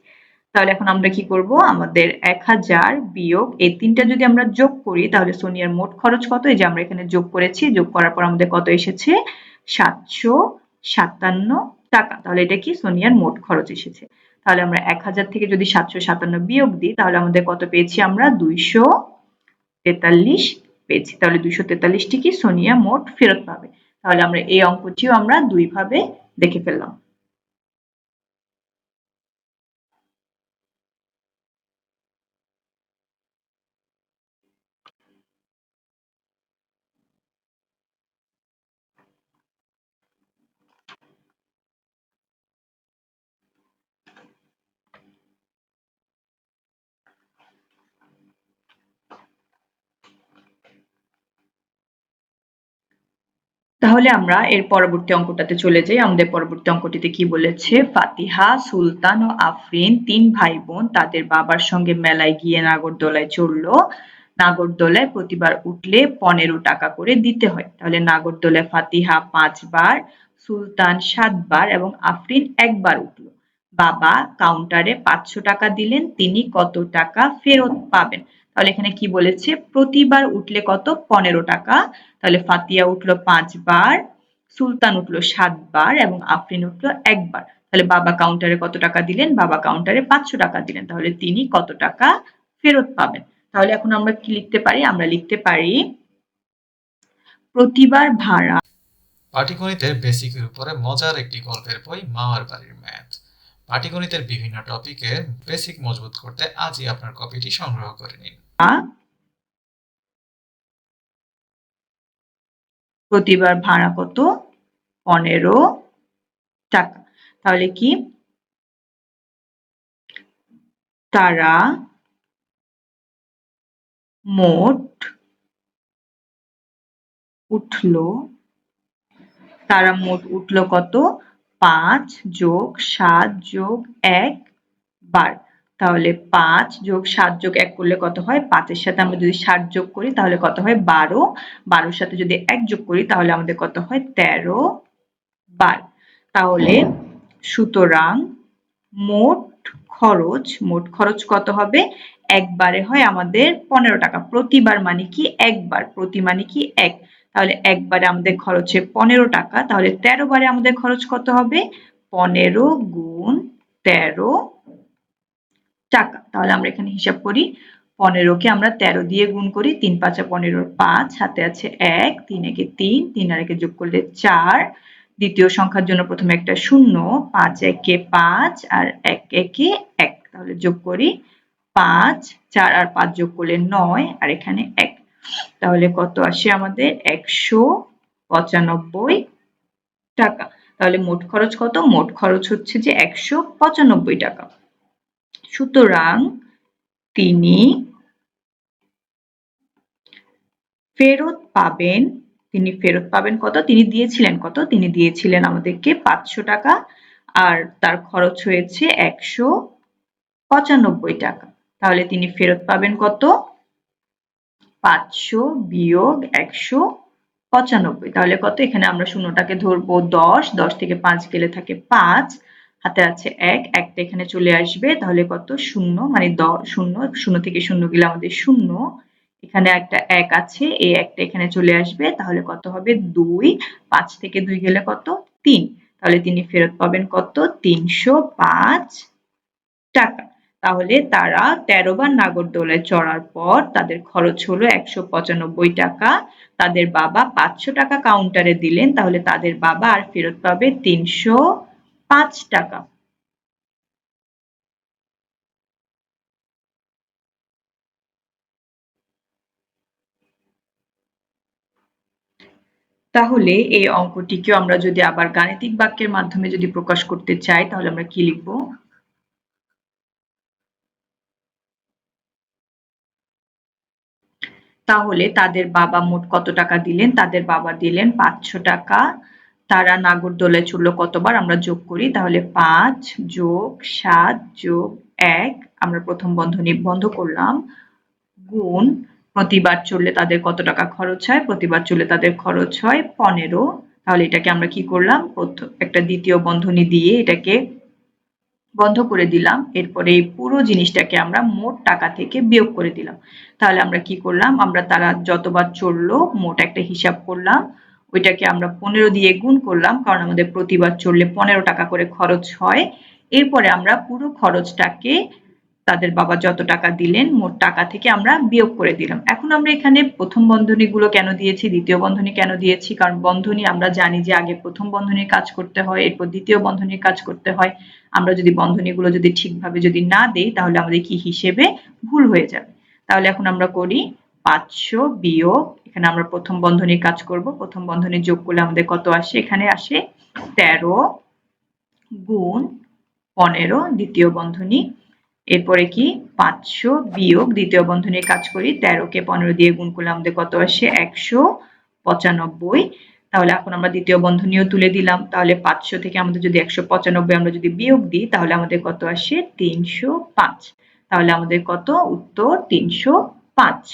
তাহলে এখন আমরা কি করব, আমাদের ১০০০ বিয়োগ এই ৩টা যদি আমরা যোগ করি তাহলে সোনিয়ার মোট খরচ কত, এই যে আমরা এখানে যোগ করেছি, যোগ করার পর আমাদের কত এসেছে ৭৫৭ টাকা। তাহলে এটা কি সোনিয়ার মোট খরচ এসেছে। তাহলে আমরা ১০০০ থেকে যদি ৭৫৭ বিয়োগ দিই তাহলে আমাদের কত পেয়েছি, আমরা ২৪৩ পেয়েছি। তাহলে ২৪৩ টি কি সোনিয়া মোট ফেরত পাবে। তাহলে আমরা এই অঙ্কটিও আমরা দুই ভাবে দেখে ফেললাম। তাহলে আমরা এর পরবর্তী অঙ্কটাতে চলে যাই। আমাদের পরবর্তী অঙ্কটিতে কি বলেছে, ফাতিহা, সুলতান ও আফরিন ৩ ভাই বোন তাদের বাবার সঙ্গে মেলায় গিয়ে নাগরদোলায় চড়ল। নাগরদোলায় প্রতিবার উঠলে ১৫ টাকা করে দিতে হয়। তাহলে নাগরদোলায় ফাতিহা ৫ বার, সুলতান ৭ বার এবং আফরিন ১ বার উঠল। বাবা কাউন্টারে ৫০০ টাকা দিলেন, তিনি কত টাকা ফেরত পাবেন। তাহলে এখানে কি বলেছে, প্রতিবার উঠলে কত, ১৫ টাকা। তাহলে ফাতিয়া উঠলো ৫ বার, সুলতান উঠলো ৭ বার এবং আফরিন উঠলো ১ বার। তাহলে বাবা কাউন্টারে কত টাকা দিলেন, বাবা কাউন্টারে ৫০০ টাকা দিলেন। তাহলে তিনি কত টাকা ফেরত পাবেন। তাহলে এখন আমরা কি লিখতে পারি, আমরা লিখতে পারি প্রতিবার ভাড়া। পাটিগণিতের বেসিকের উপরে মজার একটি গল্পের বই মামার বাড়ির ম্যাথ। পাটিগণিতের বিভিন্ন টপিকের বেসিক মজবুত করতে আজই আপনার কপিটি সংগ্রহ করে নিন। প্রতিবার ভাড়া কত, ১৫ টাকা। তাহলে কি, তারা মোট উঠলো, তারা মোট উঠলো কত, ৫ যোগ ৭ যোগ ১ বার। তাহলে ৫ যোগ ৭ যোগ ১ করলে কত হয়, ৫ এর সাথে আমরা যদি ৬০ যোগ করি তাহলে কত হয় ১২, ১২ সাথে যদি ১ যোগ করি তাহলে আমাদের কত হয় ১৩ বার। তাহলে সুতরাং মোট মোট খরচ কত হবে, একবারে হয় আমাদের ১৫ টাকা। প্রতিবার মানে কি একবার, প্রতি মানে কি এক। তাহলে একবারে আমাদের খরচ হয় ১৫ টাকা। তাহলে ১৩ বারে আমাদের খরচ কত হবে, ১৫ গুণ ১৩ টাকা। তাহলে আমরা এখানে হিসাব করি, ১৫ কে আমরা ১৩ দিয়ে গুণ করি, ৩ ৫ ১৫, ৫ হাতে আছে ১, ৩ একে ৩, ৩ আর একে যোগ করলে ৪, দ্বিতীয় সংখ্যার জন্য প্রথমে একটা শূন্য, ৫ একে ৫ আর ১ একে ১। তাহলে যোগ করি ৫, ৪ আর ৫ যোগ করলে ৯ আর এখানে ১। তাহলে কত আসে আমাদের ১৯৫ টাকা। তাহলে মোট খরচ কত, মোট খরচ হচ্ছে যে ১৯৫ টাকা। সুতরাং তিনি ফেরত পাবেন, তিনি ফেরত পাবেন কত, তিনি দিয়েছিলেন কত, তিনি দিয়েছিলেন আমাদেরকে ৫০০ টাকা আর তার খরচ হয়েছে ১৯৫ টাকা। তাহলে তিনি ফেরত পাবেন কত, ৫০০ বিয়োগ ১৯৫। তাহলে কত, এখানে আমরা শূন্যটাকে ধরবো ১০, ১০ থেকে ৫ গেলে থাকে ৫, হাতে আছে ১, ১টা এখানে চলে আসবে। তাহলে কত, শূন্য মানে শূন্য, শূন্য থেকে শূন্য গেলে আমাদের শূন্য, এখানে একটা ১ আছে, এই ১টা এখানে চলে আসবে। তাহলে কত হবে ২, ৫ থেকে ২ গেলে কত ৩। তাহলে তিনি ফেরত পাবেন কত, ৩০৫ টাকা। তাহলে তারা ১৩ বার নাগরদোলায় চড়ার পর তাদের খরচ হলো ১৯৫ টাকা। তাদের বাবা ৫০০ টাকা কাউন্টারে দিলেন, তাহলে তাদের বাবা আর ফেরত পাবে ৩০৫ টাকা। তাহলে এই অঙ্কটিকেও আমরা যদি আবার গাণিতিক বাক্যের মাধ্যমে যদি প্রকাশ করতে চাই তাহলে আমরা কি লিখব, তাহলে তাদের বাবা মোট কত টাকা দিলেন, তাদের বাবা দিলেন ৫০০ টাকা। তারা নাগরদোলায় চড়লো কতবার, আমরা যোগ করি, তাহলে ৫ যোগ ৭ যোগ ১, আমরা প্রথম বন্ধনী বন্ধ করলাম, গুণ প্রতিবার চড়লে তাদের কত টাকা খরচ হয়, প্রতিবার চড়লে তাদের খরচ হয় ১৫ তাহলে এটাকে আমরা কি করলাম, একটা দ্বিতীয় বন্ধনী দিয়ে এটাকে বন্ধ করে দিলাম। এরপরে এই পুরো জিনিসটাকে আমরা মোট টাকা থেকে বিয়োগ করে দিলাম। তাহলে আমরা কি করলাম, আমরা তারা যতবার চললো মোট একটা হিসাব করলাম, ওইটাকে আমরা 15 দিয়ে গুণ করলাম, কারণ আমাদের প্রতিবার চললে 15 টাকা করে খরচ হয়। এরপরে আমরা পুরো খরচটাকে তাদের বাবা যত টাকা দিলেন মোট টাকা থেকে আমরা বিয়োগ করে দিলাম। এখন আমরা এখানে প্রথম বন্ধনীগুলো কেন দিয়েছি, দ্বিতীয় বন্ধনী কেন দিয়েছি, কারণ বন্ধনী আমরা জানি যে আগে প্রথম বন্ধনীর কাজ করতে হয়, এরপর দ্বিতীয় বন্ধনীর কাজ করতে হয়। আমরা যদি বন্ধনীগুলো যদি ঠিকভাবে যদি না দেই তাহলে আমাদের কি হিসেবে ভুল হয়ে যাবে। তাহলে এখন আমরা করি 500 বিয়োগ, এখানে আমরা প্রথম বন্ধনীর কাজ করব, প্রথম বন্ধনী যোগ করলে আমাদের কত আসে, এখানে আসে 13 গুণ 15 দ্বিতীয় বন্ধনী, এরপরে কি 500 বিয়োগ দ্বিতীয় বন্ধনীর কাজ করি, 13 কে 15 দিয়ে গুণ করলে আমাদের কত আসে 195। তাহলে এখন আমরা দ্বিতীয় বন্ধনীও তুলে দিলাম, তাহলে 500 থেকে আমাদের যদি 195 আমরা যদি বিয়োগ দিই তাহলে আমাদের কত আসে 305। তাহলে আমাদের কত, উত্তর 305।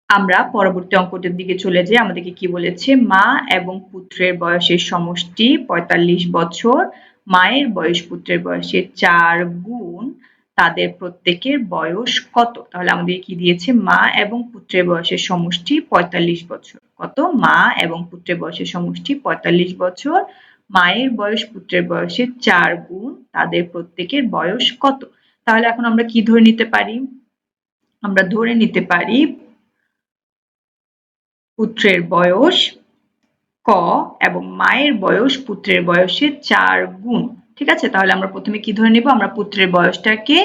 আমরা পরবর্তী অঙ্কটার দিকে চলে যাই। আমাদেরকে কি বলেছে, মা এবং পুত্রের বয়সের সমষ্টি 45 বছর, মায়ের বয়স পুত্রের বয়সের 4 গুণ, তাদের প্রত্যেকের বয়স কত। তাহলে আমাদের কি দিয়েছে, মা এবং পুত্রের বয়সের সমষ্টি 45 বছর। কত, মা এবং পুত্রের বয়সের সমষ্টি 45 বছর, মায়ের বয়স পুত্রের বয়সের 4 গুণ, তাদের প্রত্যেকের বয়স কত। তাহলে এখন আমরা কি ধরে নিতে পারি, আমরা ধরে নিতে পারি পুত্রের বয়স ক এবং মায়ের বয়স পুত্রের বয়সের 4 গুণ। ঠিক আছে, তাহলে আমরা প্রথমে কি ধরে নিব, আমরা পুত্রের বয়সটাকে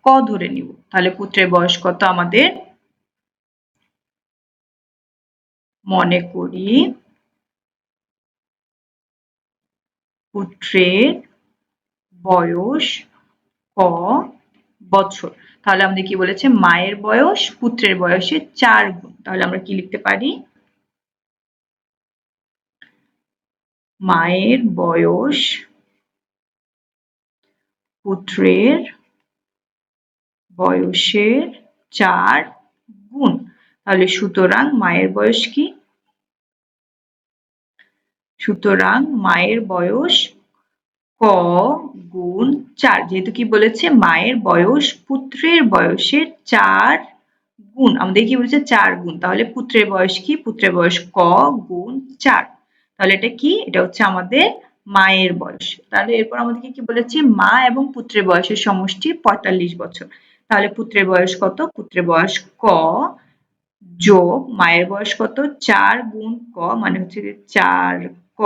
ক ধরে নিব। তাহলে পুত্রের বয়স কত আমাদের, মনে করি পুত্রের বয়স ক বছর। তাহলে আমাদের কি বলেছে, মায়ের বয়স পুত্রের বয়সের 4 গুণ। তাহলে আমরা কি লিখতে পারি, মায়ের বয়স পুত্রের বয়সের 4 গুণ। তাহলে সুতরাং মায়ের বয়স কি, সুতরাং মায়ের বয়স ক গুণ 4, যেহেতু কি বলেছে মায়ের বয়স পুত্রের বয়সের 4 গুণ, আমাদের কি বলেছে 4 গুণ, তাহলে পুত্রের বয়স কি, পুত্রের বয়স ক গুণ 4। তাহলে এটা কি, এটা হচ্ছে আমাদের মায়ের বয়স। তাহলে এরপর আমাদেরকে কি বলেছে, মা এবং পুত্রের বয়সের সমষ্টি 45 বছর। তাহলে পুত্রের বয়স কত, পুত্রের বয়স ক যোগ মায়ের বয়স কত, 4 গুণ ক মানে হচ্ছে 4 ক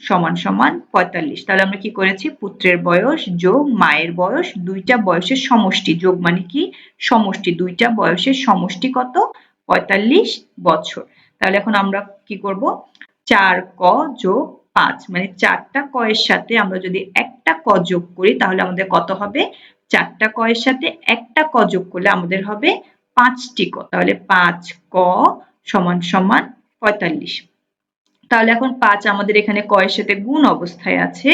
সমান সমান 45। তাহলে আমরা কি করেছি, পুত্রের বয়স যোগ মায়ের বয়স, দুইটা বয়সের সমষ্টি, যোগ মানে কি সমষ্টি, দুইটা বয়সের সমষ্টি কত, 45 বছর। তাহলে এখন আমরা কি করব, 4 ক যোগ 5 মানে 4টা ক এর সাথে আমরা যদি একটা ক যোগ করি তাহলে আমাদের কত হবে, 4টা ক এর সাথে একটা ক যোগ করলে আমাদের হবে 5টি ক। তাহলে 5 ক সমান সমান 45। তাহলে এখন 5 আমাদের এখানে ক এর সাথে গুণ অবস্থায় আছে,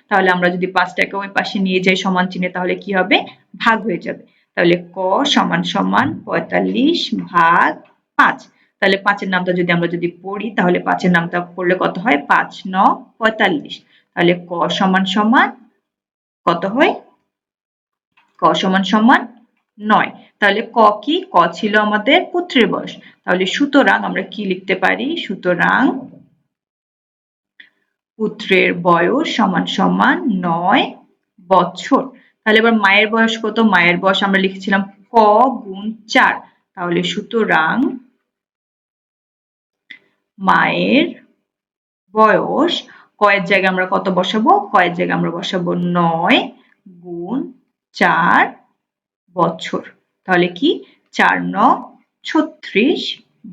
তাহলে আমরা যদি 5টাকে ওই পাশে নিয়ে যাই সমান চিহ্নে তাহলে কি হবে, ভাগ হয়ে যাবে। তাহলে ক সমান সমান 45 ভাগ 5। তাহলে 5 এর নামটা যদি আমরা যদি পড়ি তাহলে 5 এর নামটা পড়লে কত হয়, 5 9 45। তাহলে ক সমান সমান কত হয়, ক সমান সমান 9। তাহলে ক কি, ক ছিল আমাদের পুত্রের বয়স। তাহলে সুতরাং আমরা কি লিখতে পারি, সুতরাং পুত্রের বয়স সমান সমান 9 বছর। তাহলে এবার মায়ের বয়স কত, মায়ের বয়স আমরা লিখেছিলাম ক গুণ 4। তাহলে সুতরাং মায়ের বয়স, কয়ের জায়গায় আমরা কত বসাবো, কয়ের জায়গায় আমরা বসাবো 9 গুণ 4 বছর। তাহলে কি 4 9 36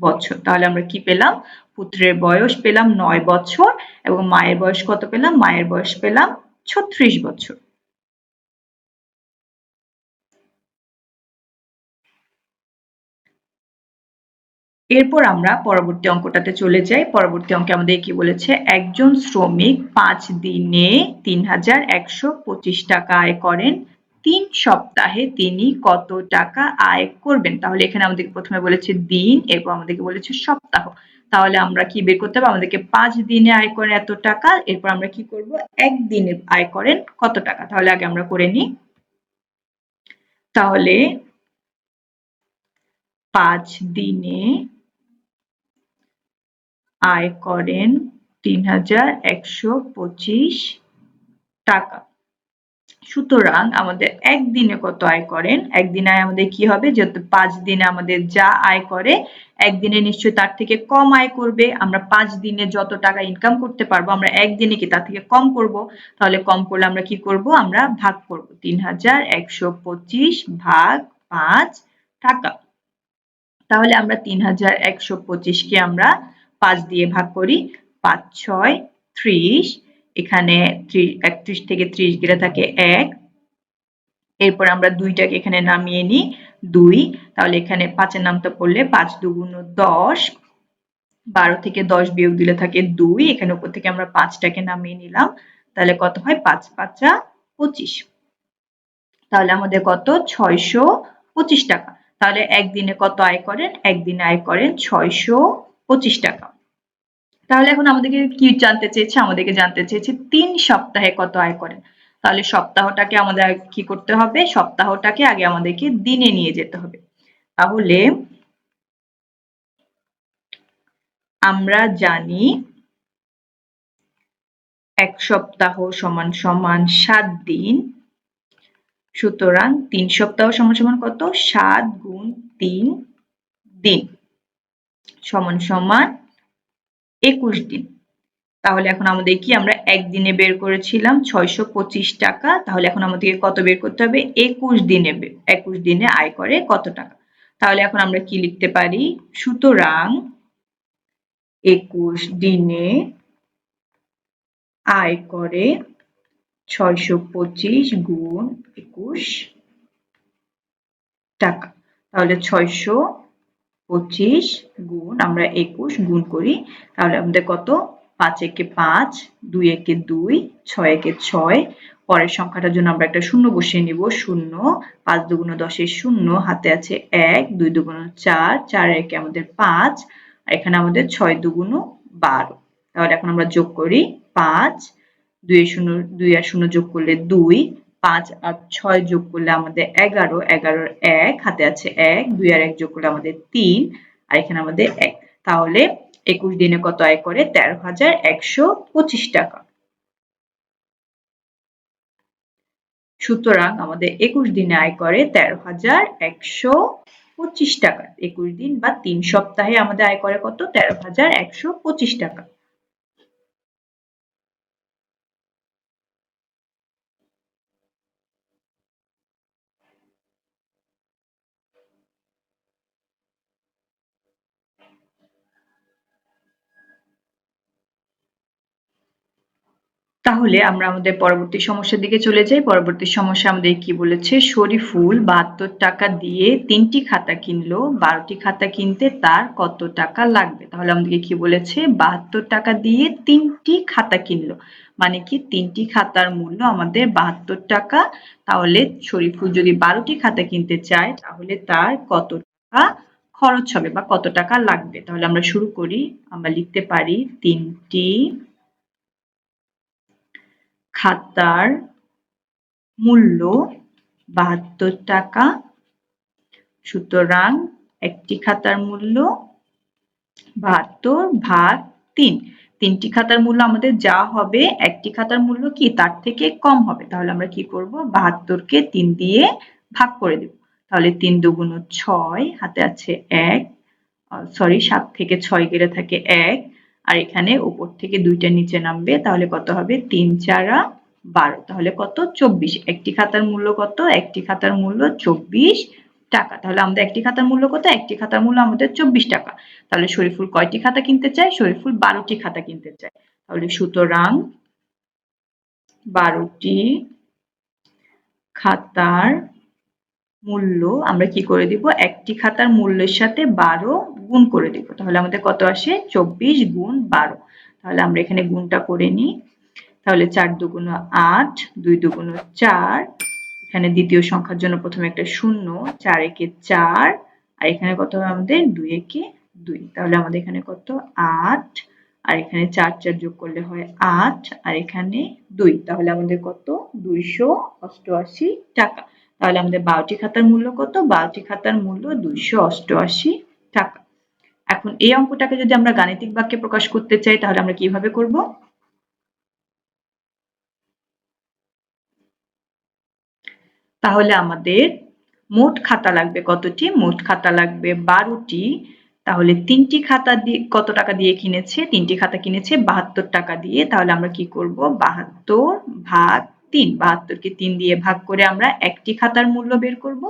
বছর। তাহলে আমরা কি পেলাম, পুত্রের বয়স পেলাম 9 বছর এবং মায়ের বয়স কত পেলাম, মায়ের বয়স পেলাম 36 বছর। এরপর আমরা পরবর্তী অঙ্কটাতে চলে যাই। পরবর্তী অঙ্কে আমাদের কি বলেছে, একজন শ্রমিক 5 দিনে 3125 টাকা আয় করেন, 3 সপ্তাহে তিনি কত টাকা আয় করবেন। তাহলে এখানে আমাদেরকে প্রথমে বলেছে দিন, এরপর আমাদেরকে বলেছে সপ্তাহ। তাহলে আমরা কি বের করতে হবে? আমাদেরকে 5 দিনে আয় করেন এত টাকা, এরপর আমরা কি করব? 1 দিনে আয় করেন কত টাকা। তাহলে আগে আমরা করে নিই। তাহলে 5 দিনে আয় করেন ৩,১২৫ টাকা। সুতরাং আমাদের একদিনে কত আয় করেন? একদিনে আয় আমাদের কি হবে? যেহেতু 5 দিনে আমাদের যা আয় করে একদিনে নিশ্চয়ই তার থেকে কম আয় করবে। আমরা 5 দিনে যত টাকা ইনকাম করতে পারবো আমরা একদিনে কি তার থেকে কম করব? তাহলে কম করলে আমরা কি করব? আমরা ভাগ করব। ৩,১২৫ ভাগ 5 টাকা। তাহলে আমরা ৩,১২৫ কে আমরা 5 দিয়ে ভাগ করি। ৫ ৬ ৩০, এখানে ৩১ থেকে ৩০ গেলে থাকে 1। এরপর আমরা 2টাকে এখানে নামিয়ে নিই 2। তাহলে এখানে 5 এর নামটা পড়লে 5 দুগুণ 10, 12 থেকে 10 বিয়োগ দিলে থাকে 2। এখানে উপর থেকে আমরা 5টাকে নামিয়ে নিলাম। তাহলে কত হয়? 5 5 25। তাহলে আমাদের কত? 625 টাকা। তাহলে একদিনে কত আয় করেন? একদিনে আয় করেন 625 টাকা। তাহলে এখন আমাদেরকে কি জানতে চেয়েছে? আমাদেরকে জানতে চেয়েছে 3 সপ্তাহে কত আয় করেন। তাহলে সপ্তাহটাকে আমাদের কি করতে হবে? সপ্তাহটাকে আগে আমাদেরকে দিনে নিয়ে যেতে হবে। তাহলে আমরা জানি 1 সপ্তাহ সমান সমান 7 দিন। সুতরাং 3 সপ্তাহ সমান সমান কত? 7 গুণ 3 দিন সমান সমান 21 দিন। তাহলে এখন আমাদের কি? আমরা একদিনে বের করেছিলাম 625 টাকা। তাহলে এখন আমাদেরকে কত বের করতে হবে? 21 দিনে 21 দিনে আয় করে কত টাকা। তাহলে এখন আমরা কি লিখতে পারি? সুতরাং 21 দিনে আয় করে 625 গুণ 21 টাকা। তাহলে 625 গুণ আমরা 21 গুণ করি। তাহলে আমাদের কত? 5 একে 5, 2 একে 2, 6 একে 6। পরের সংখ্যাটার জন্য আমরা একটা শূন্য বসিয়ে নিব। 0, 5 দুগুণ 10 এর 0, হাতে আছে 1, 2 দুগুণ 4, 4 একে আমাদের 5, আর এখানে আমাদের 6 দুগুণ 12। তাহলে এখন আমরা যোগ করি 5, 2 এর 0, 2 আর 0 যোগ করলে 2, 5 আর 6 যোগ করলে আমাদের 11, 11 এর 1, হাতে আছে 1, 2 আর 1 যোগ করলে আমাদের 3, আর এখানে আমাদের 1। তাহলে 21 দিনে কত আয় করে? 13,125 টাকা। সুতরাং আমাদের 21 দিনে আয় করে 13,125 টাকা। 21 দিন বা 3 সপ্তাহে আমাদের আয় করে কত? 13,125 টাকা। তাহলে আমরা আমাদের পরবর্তী সমস্যার দিকে চলে যাই। পরবর্তী সমস্যা আমাদের কি বলেছে? শরীফুল 72 টাকা দিয়ে 3টি খাতা কিনলো। 12টি খাতা কিনতে তার কত টাকা লাগবে? তাহলে আমাদেরকে কি বলেছে? 72 টাকা দিয়ে 3টি খাতা কিনলো। মানে কি? 3টি খাতার মূল্য আমাদের 72 টাকা। তাহলে শরীফুল যদি 12টি খাতা কিনতে চায় তাহলে তার কত টাকা খরচ হবে বা কত টাকা লাগবে? তাহলে আমরা শুরু করি। আমরা লিখতে পারি 3টি খাতার মূল্য 72 টাকা। সুতরাং একটি খাতার মূল্য 72 ভাগ 3। 3টি খাতার মূল্য আমাদের যা হবে একটি খাতার মূল্য কি তার থেকে কম হবে। তাহলে আমরা কি করব? 72 কে 3 দিয়ে ভাগ করে দেব। তাহলে 3 দুগুণ 6, হাতে আছে 1, সরি 7 থেকে 6 গেলে থাকে 1, আর এখানে উপর থেকে 2টা নিচে নামবে। তাহলে কত হবে? 3 4 12। তাহলে কত? 24। একটি খাতার মূল্য কত? একটি খাতার মূল্য 24 টাকা। তাহলে আমাদের একটি খাতার মূল্য কত? একটি খাতার মূল্য আমাদের 24 টাকা। তাহলে শরীফুল কয়টি খাতা কিনতে চায়? শরীফুল 12টি খাতা কিনতে চায়। তাহলে সুতরাং 12টি খাতার মূল্য আমরা কি করে দিব? একটি খাতার মূল্যের সাথে 12 গুণ করে দিব। তাহলে আমাদের কত আসে? 24 গুণ 12। তাহলে আমরা এখানে গুণটা করে নিই। তাহলে 4 দুগুণ 8, 2 দুগুণ 4, এখানে দ্বিতীয় সংখ্যার জন্য প্রথমে একটা শূন্য, 4 একে 4, আর এখানে কত হবে আমাদের 2 একে 2। তাহলে আমাদের এখানে কত 8, আর এখানে 4 4 যোগ করলে হয় 8, আর এখানে 2। তাহলে আমাদের কত 288 টাকা। তাহলে আমাদের 12টি খাতার মূল্য কত? 12টি খাতার মূল্য 288 টাকা। এখন এই অঙ্কটাকে যদি আমরা গাণিতিক বাক্যে প্রকাশ করতে চাই তাহলে আমরা কিভাবে করব? তাহলে আমাদের মোট খাতা লাগবে কতটি? মোট খাতা লাগবে 12টি। তাহলে 3টি খাতা দিয়ে কত টাকা দিয়ে কিনেছে? 3টি খাতা কিনেছে 72 টাকা দিয়ে। তাহলে আমরা কি করব? 72 ভাগ 3। 72 কে 3 দিয়ে ভাগ করে আমরা একটি খাতার মূল্য বের করব।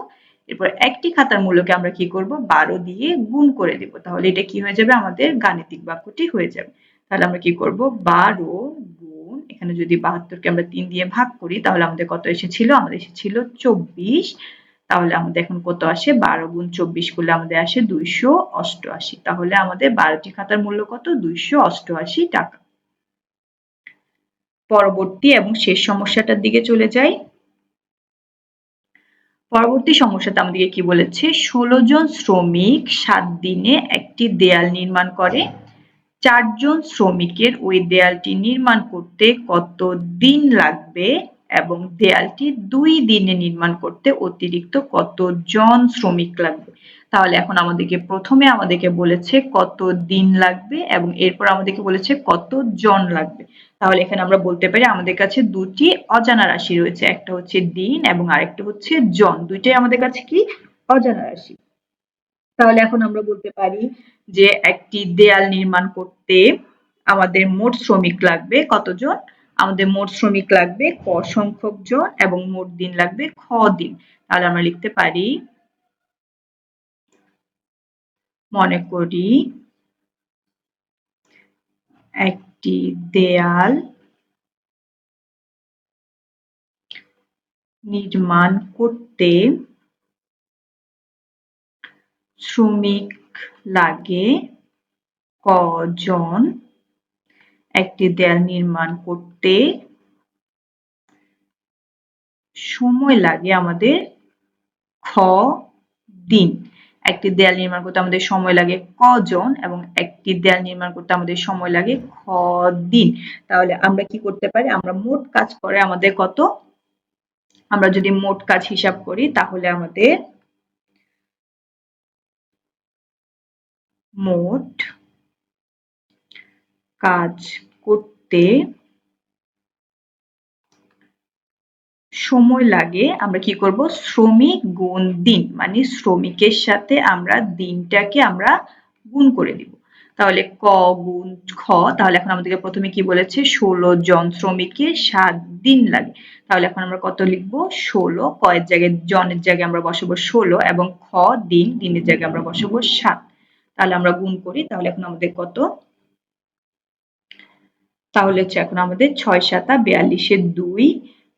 এরপর একটি খাতার মূল্যকে আমরা কি করব? 12 দিয়ে গুণ করে দেব। তাহলে এটা কি হয়ে যাবে? আমাদের গাণিতিক বাক্যটি হয়ে যাবে। তাহলে আমরা কি করব? 12 গুণ, এখানে যদি 72 কে আমরা 3 দিয়ে ভাগ করি তাহলে আমাদের কত এসেছিল? আমাদের এসেছিল 24। তাহলে আমাদের এখন কত আসে? 12 গুণ 24 করলে আমাদের আসে 288। তাহলে আমাদের 12টি খাতার মূল্য কত? 288 টাকা। পরবর্তী এবং শেষ সমস্যাটার দিকে চলে যাই। পরবর্তী সমস্যাতে আমাদেরকে কি বলেছে? 16 জন শ্রমিক 7 দিনে একটি দেয়াল নির্মাণ করে। 4 জন শ্রমিকের ওই দেয়ালটি নির্মাণ করতে কত দিন লাগবে এবং দেয়ালটি 2 দিনে নির্মাণ করতে অতিরিক্ত কতজন শ্রমিক লাগবে? তাহলে এখন আমাদেরকে প্রথমে আমাদেরকে বলেছে কত দিন লাগবে এবং এরপর আমাদেরকে বলেছে কত জন লাগবে। তাহলে এখানে আমরা বলতে পারি আমাদের কাছে দুটি অজানা রাশি রয়েছে, একটা হচ্ছে দিন এবং আরেকটা হচ্ছে জন। দুইটাই আমাদের কাছে কি? অজানা রাশি। তাহলে এখন আমরা বলতে পারি যে একটি দেয়াল নির্মাণ করতে আমাদের মোট শ্রমিক লাগবে কতজন? আমাদের মোট শ্রমিক লাগবে ক সংখ্যক জন এবং মোট দিন লাগবে খ দিন। তাহলে আমরা লিখতে পারি, মনে করি একটি দেয়াল নির্মাণ করতে শ্রমিক লাগে কজন? একটি দেয়াল নির্মাণ করতে সময় লাগে আমাদের খ দিন। একটি দেয়াল নির্মাণ করতে আমাদের সময় লাগে কজন এবং একটি দেয়াল নির্মাণ করতে আমাদের সময় লাগে খ দিন। তাহলে আমরা কি করতে পারি? আমরা মোট কাজ করে আমাদের কত? আমরা যদি মোট কাজ হিসাব করি তাহলে আমাদের মোট কাজ করতে সময় লাগে, আমরা কি করব? শ্রমিক গুণ দিন, মানে শ্রমিকের সাথে আমরা দিনটাকে আমরা গুণ করে দিব। তাহলে ক গুণ খ। তাহলে এখন আমাদেরকে প্রথমে কি বলেছে? 16 জন শ্রমিকের 7 দিন লাগে। তাহলে এখন আমরা কত লিখব? 16। ক এর জায়গায় জনের জায়গায় আমরা বসাবো 16 এবং খ দিন, দিনের জায়গায় আমরা বসাবো 7। তাহলে আমরা গুণ করি। তাহলে এখন আমাদের কত? তাহলে হচ্ছে এখন আমাদের 6 7 42 এর 2,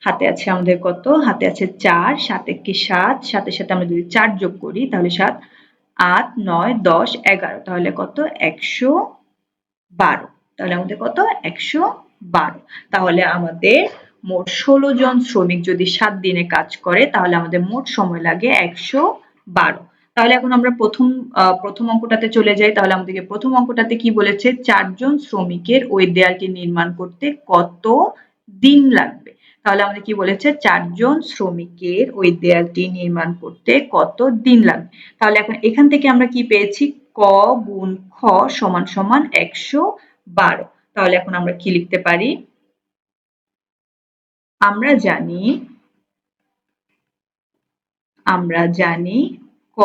হাতে আছে আমাদের কত? হাতে আছে 4, 7 একে 7, 7 এর সাথে আমরা যদি 4 যোগ করি তাহলে 7 8 9 10 11। তাহলে কত? 112। তাহলে আমাদের কত? 112। তাহলে আমাদের মোট 16 জন শ্রমিক যদি 7 দিনে কাজ করে তাহলে আমাদের মোট সময় লাগে 112। তাহলে এখন আমরা প্রথম অঙ্কটাতে চলে যাই। তাহলে আমাদেরকে প্রথম অঙ্কটাতে কি বলেছে? 4 জন শ্রমিকের ওই দেয়ালটি নির্মাণ করতে কত দিন লাগবে? তাহলে আমাদের কি বলেছে? 4 জন শ্রমিকের ওই দেয়ালটি নির্মাণ করতে কত দিন লাগবে? তাহলে এখন এখান থেকে আমরা কি পেয়েছি? ক গুণ খ সমান সমান 112। তাহলে এখন আমরা কি লিখতে পারি? আমরা জানি ক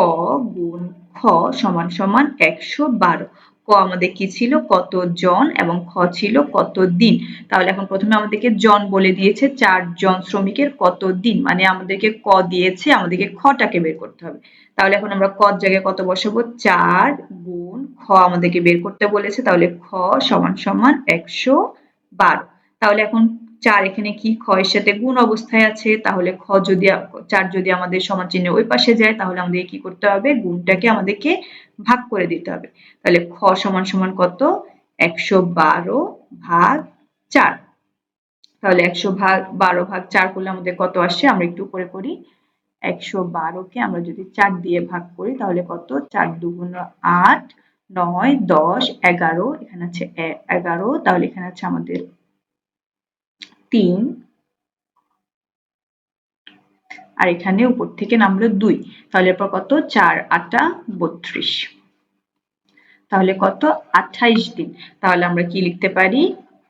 গুণ খ সমান সমান 112। ক আমাদের কি ছিল? কত জন এবং খ ছিল কত দিন। তাহলে এখন প্রথমে আমাদেরকে জন বলে দিয়েছে 4 জন শ্রমিকের কত দিন, মানে আমাদেরকে ক দিয়েছে, আমাদেরকে খটাকে বের করতে হবে। তাহলে এখন আমরা কর জায়গায় কত বসাবো? 4 গুণ খ আমাদেরকে বের করতে বলেছে, তাহলে খ সমান সমান 112। তাহলে এখন 4 এখানে কি? খ এর সাথে গুণ অবস্থায় আছে, তাহলে 4 যদি আমাদের সমান চিহ্নের ওই পাশে যায় তাহলে আমাদের কি করতে হবে? গুণটাকে আমাদেরকে ভাগ করে দিতে হবে। তাহলে খ সমান সমান কত? 112 ভাগ 4। তাহলে 112 ভাগ 4 করলে আমাদের কত আসে, আমরা একটু উপরে করি। 112কে আমরা যদি 4 দিয়ে ভাগ করি তাহলে কত, 4 দুগুণ 8, 9, 10, 11, এখানে আছে 11, তাহলে এখানে আছে আমাদের 3, আর এখানে উপর থেকে নামলো 2, তাহলে এরপর কত, 4 8 32, তাহলে কত, 28 দিন। তাহলে আমরা কি লিখতে পারি,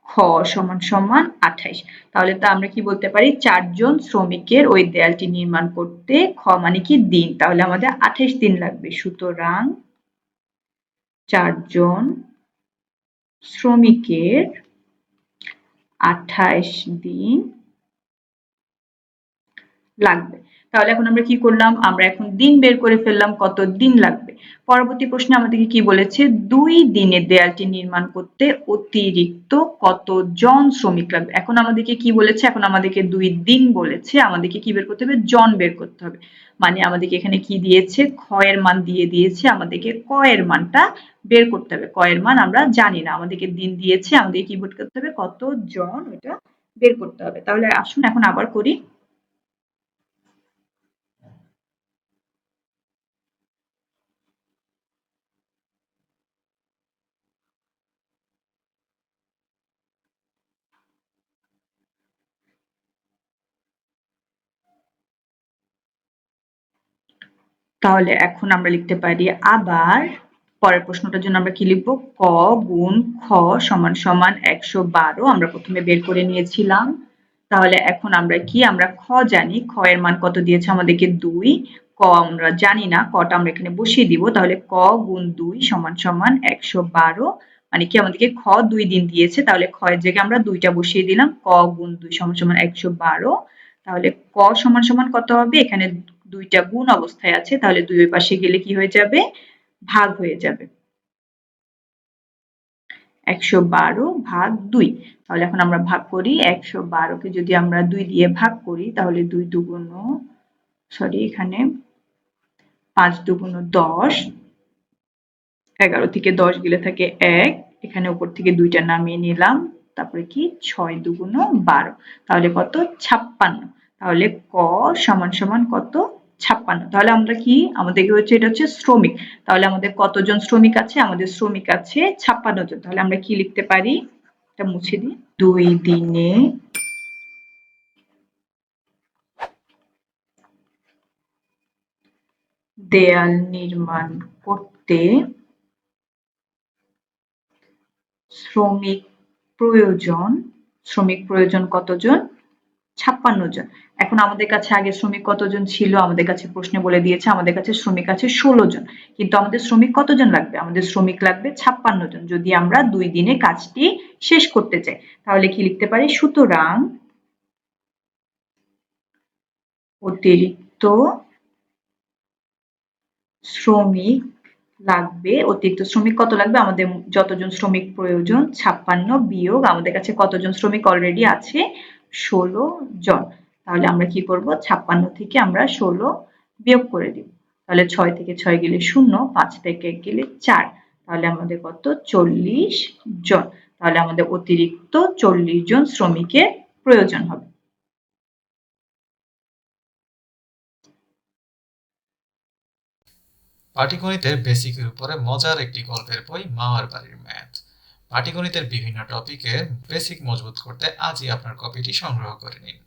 খ সমান সমান 28। তাহলে তো আমরা কি বলতে পারি, 4 জন শ্রমিকের ওই দেয়ালটি নির্মাণ করতে খ মানে কি দিন, তাহলে আমাদের 28 দিন লাগবে। সুতরাং 4 জন শ্রমিকের 28 দিন লাগবে। তাহলে এখন আমরা কি করলাম, আমরা এখন দিন বের করে ফেললাম কত দিন লাগবে। পরবর্তী প্রশ্নে আমাদেরকে কি বলেছে, 2 দিনে দেয়ালটি নির্মাণ করতে অতিরিক্ত কতজন শ্রমিক লাগবে। এখন আমাদেরকে কি বলেছে, এখন আমাদেরকে 2 দিন বলেছে, আমাদেরকে কি বের করতে হবে, জন বের করতে হবে। মানে আমাদেরকে এখানে কি দিয়েছে, খ এর মান দিয়ে দিয়েছে, আমাদেরকে ক এর মানটা বের করতে হবে। ক এর মান আমরা জানি না, আমাদেরকে দিন দিয়েছে, আমাদেরকে কি বের করতে হবে, কত জন ওটা বের করতে হবে। তাহলে আসুন এখন আবার করি। তাহলে এখন আমরা লিখতে পারি আবার, পরের প্রশ্নটার জন্য আমরা কি লিখব, ক গুণ খ সমান সমান 112 আমরা প্রথমে বের করে নিয়েছিলাম। তাহলে এখন আমরা কি, আমরা খ জানি, খ এর মান কত দিয়েছে আমাদেরকে 2, ক আমরা জানি না, কটা আমরা এখানে বসিয়ে দিব। তাহলে ক গুণ 2 সমান সমান 112, মানে কি আমাদেরকে খ 2 দিন দিয়েছে, তাহলে খ এর জায়গায় আমরা 2টা বসিয়ে দিলাম, ক গুণ 2 সমান সমান 112। তাহলে ক সমান সমান কত হবে, এখানে 2টা গুণ অবস্থায় আছে, তাহলে 2 এর পাশে গেলে কি হয়ে যাবে, ভাগ হয়ে যাবে। 112 ভাগ 2, তাহলে এখন আমরা ভাগ করি। 112কে যদি আমরা 2 দিয়ে ভাগ করি তাহলে 2 দুগুণ, সরি এখানে 5 দুগুণ 10, 11 থেকে 10 গেলে থাকে 1, এখানে উপর থেকে 2টা নামিয়ে নিলাম, তারপরে কি 6 দুগুণ 12, তাহলে কত, 56। তাহলে ক সমান সমান কত, 56। তাহলে আমরা কি, আমাদের হচ্ছে এটা হচ্ছে শ্রমিক, তাহলে আমাদের কতজন শ্রমিক আছে, আমাদের শ্রমিক আছে 56 জন। তাহলে আমরা কি লিখতে পারি, এটা মুছে দিই, 2 দিনে দেয়াল নির্মাণ করতে শ্রমিক প্রয়োজন কতজন, 56 জন। এখন আমাদের কাছে আগে শ্রমিক কতজন ছিল, আমাদের কাছে প্রশ্নে বলে দিয়েছে আমাদের কাছে শ্রমিক আছে 16 জন, কিন্তু আমাদের শ্রমিক কতজন লাগবে, আমাদের শ্রমিক লাগবে 56 জন যদি আমরা 2 দিনে কাজটি শেষ করতে চাই। তাহলে কি লিখতে পারি, সুতরাং অতিরিক্ত শ্রমিক লাগবে, অতিরিক্ত শ্রমিক কত লাগবে, আমাদের যতজন শ্রমিক প্রয়োজন 56 বিয়োগ আমাদের কাছে কতজন শ্রমিক অলরেডি আছে, 16 জন। তাহলে আমরা কি করব, 56 থেকে আমরা 16 বিয়োগ করে দিব। তাহলে 6 থেকে 6 গেলে 0, 5 থেকে 1 গেলে 4, তাহলে আমাদের কত, 40 জন। তাহলে আমাদের অতিরিক্ত 40 জন শ্রমিকের প্রয়োজন হবে। পাটিগণিতের বেসিকের উপরে মজার একটি গল্পের বই মামার বাড়ির ম্যাথ। পাটিগণিতের বিভিন্ন টপিকের বেসিক মজবুত করতে আজই আপনার কপিটি সংগ্রহ করে নিন।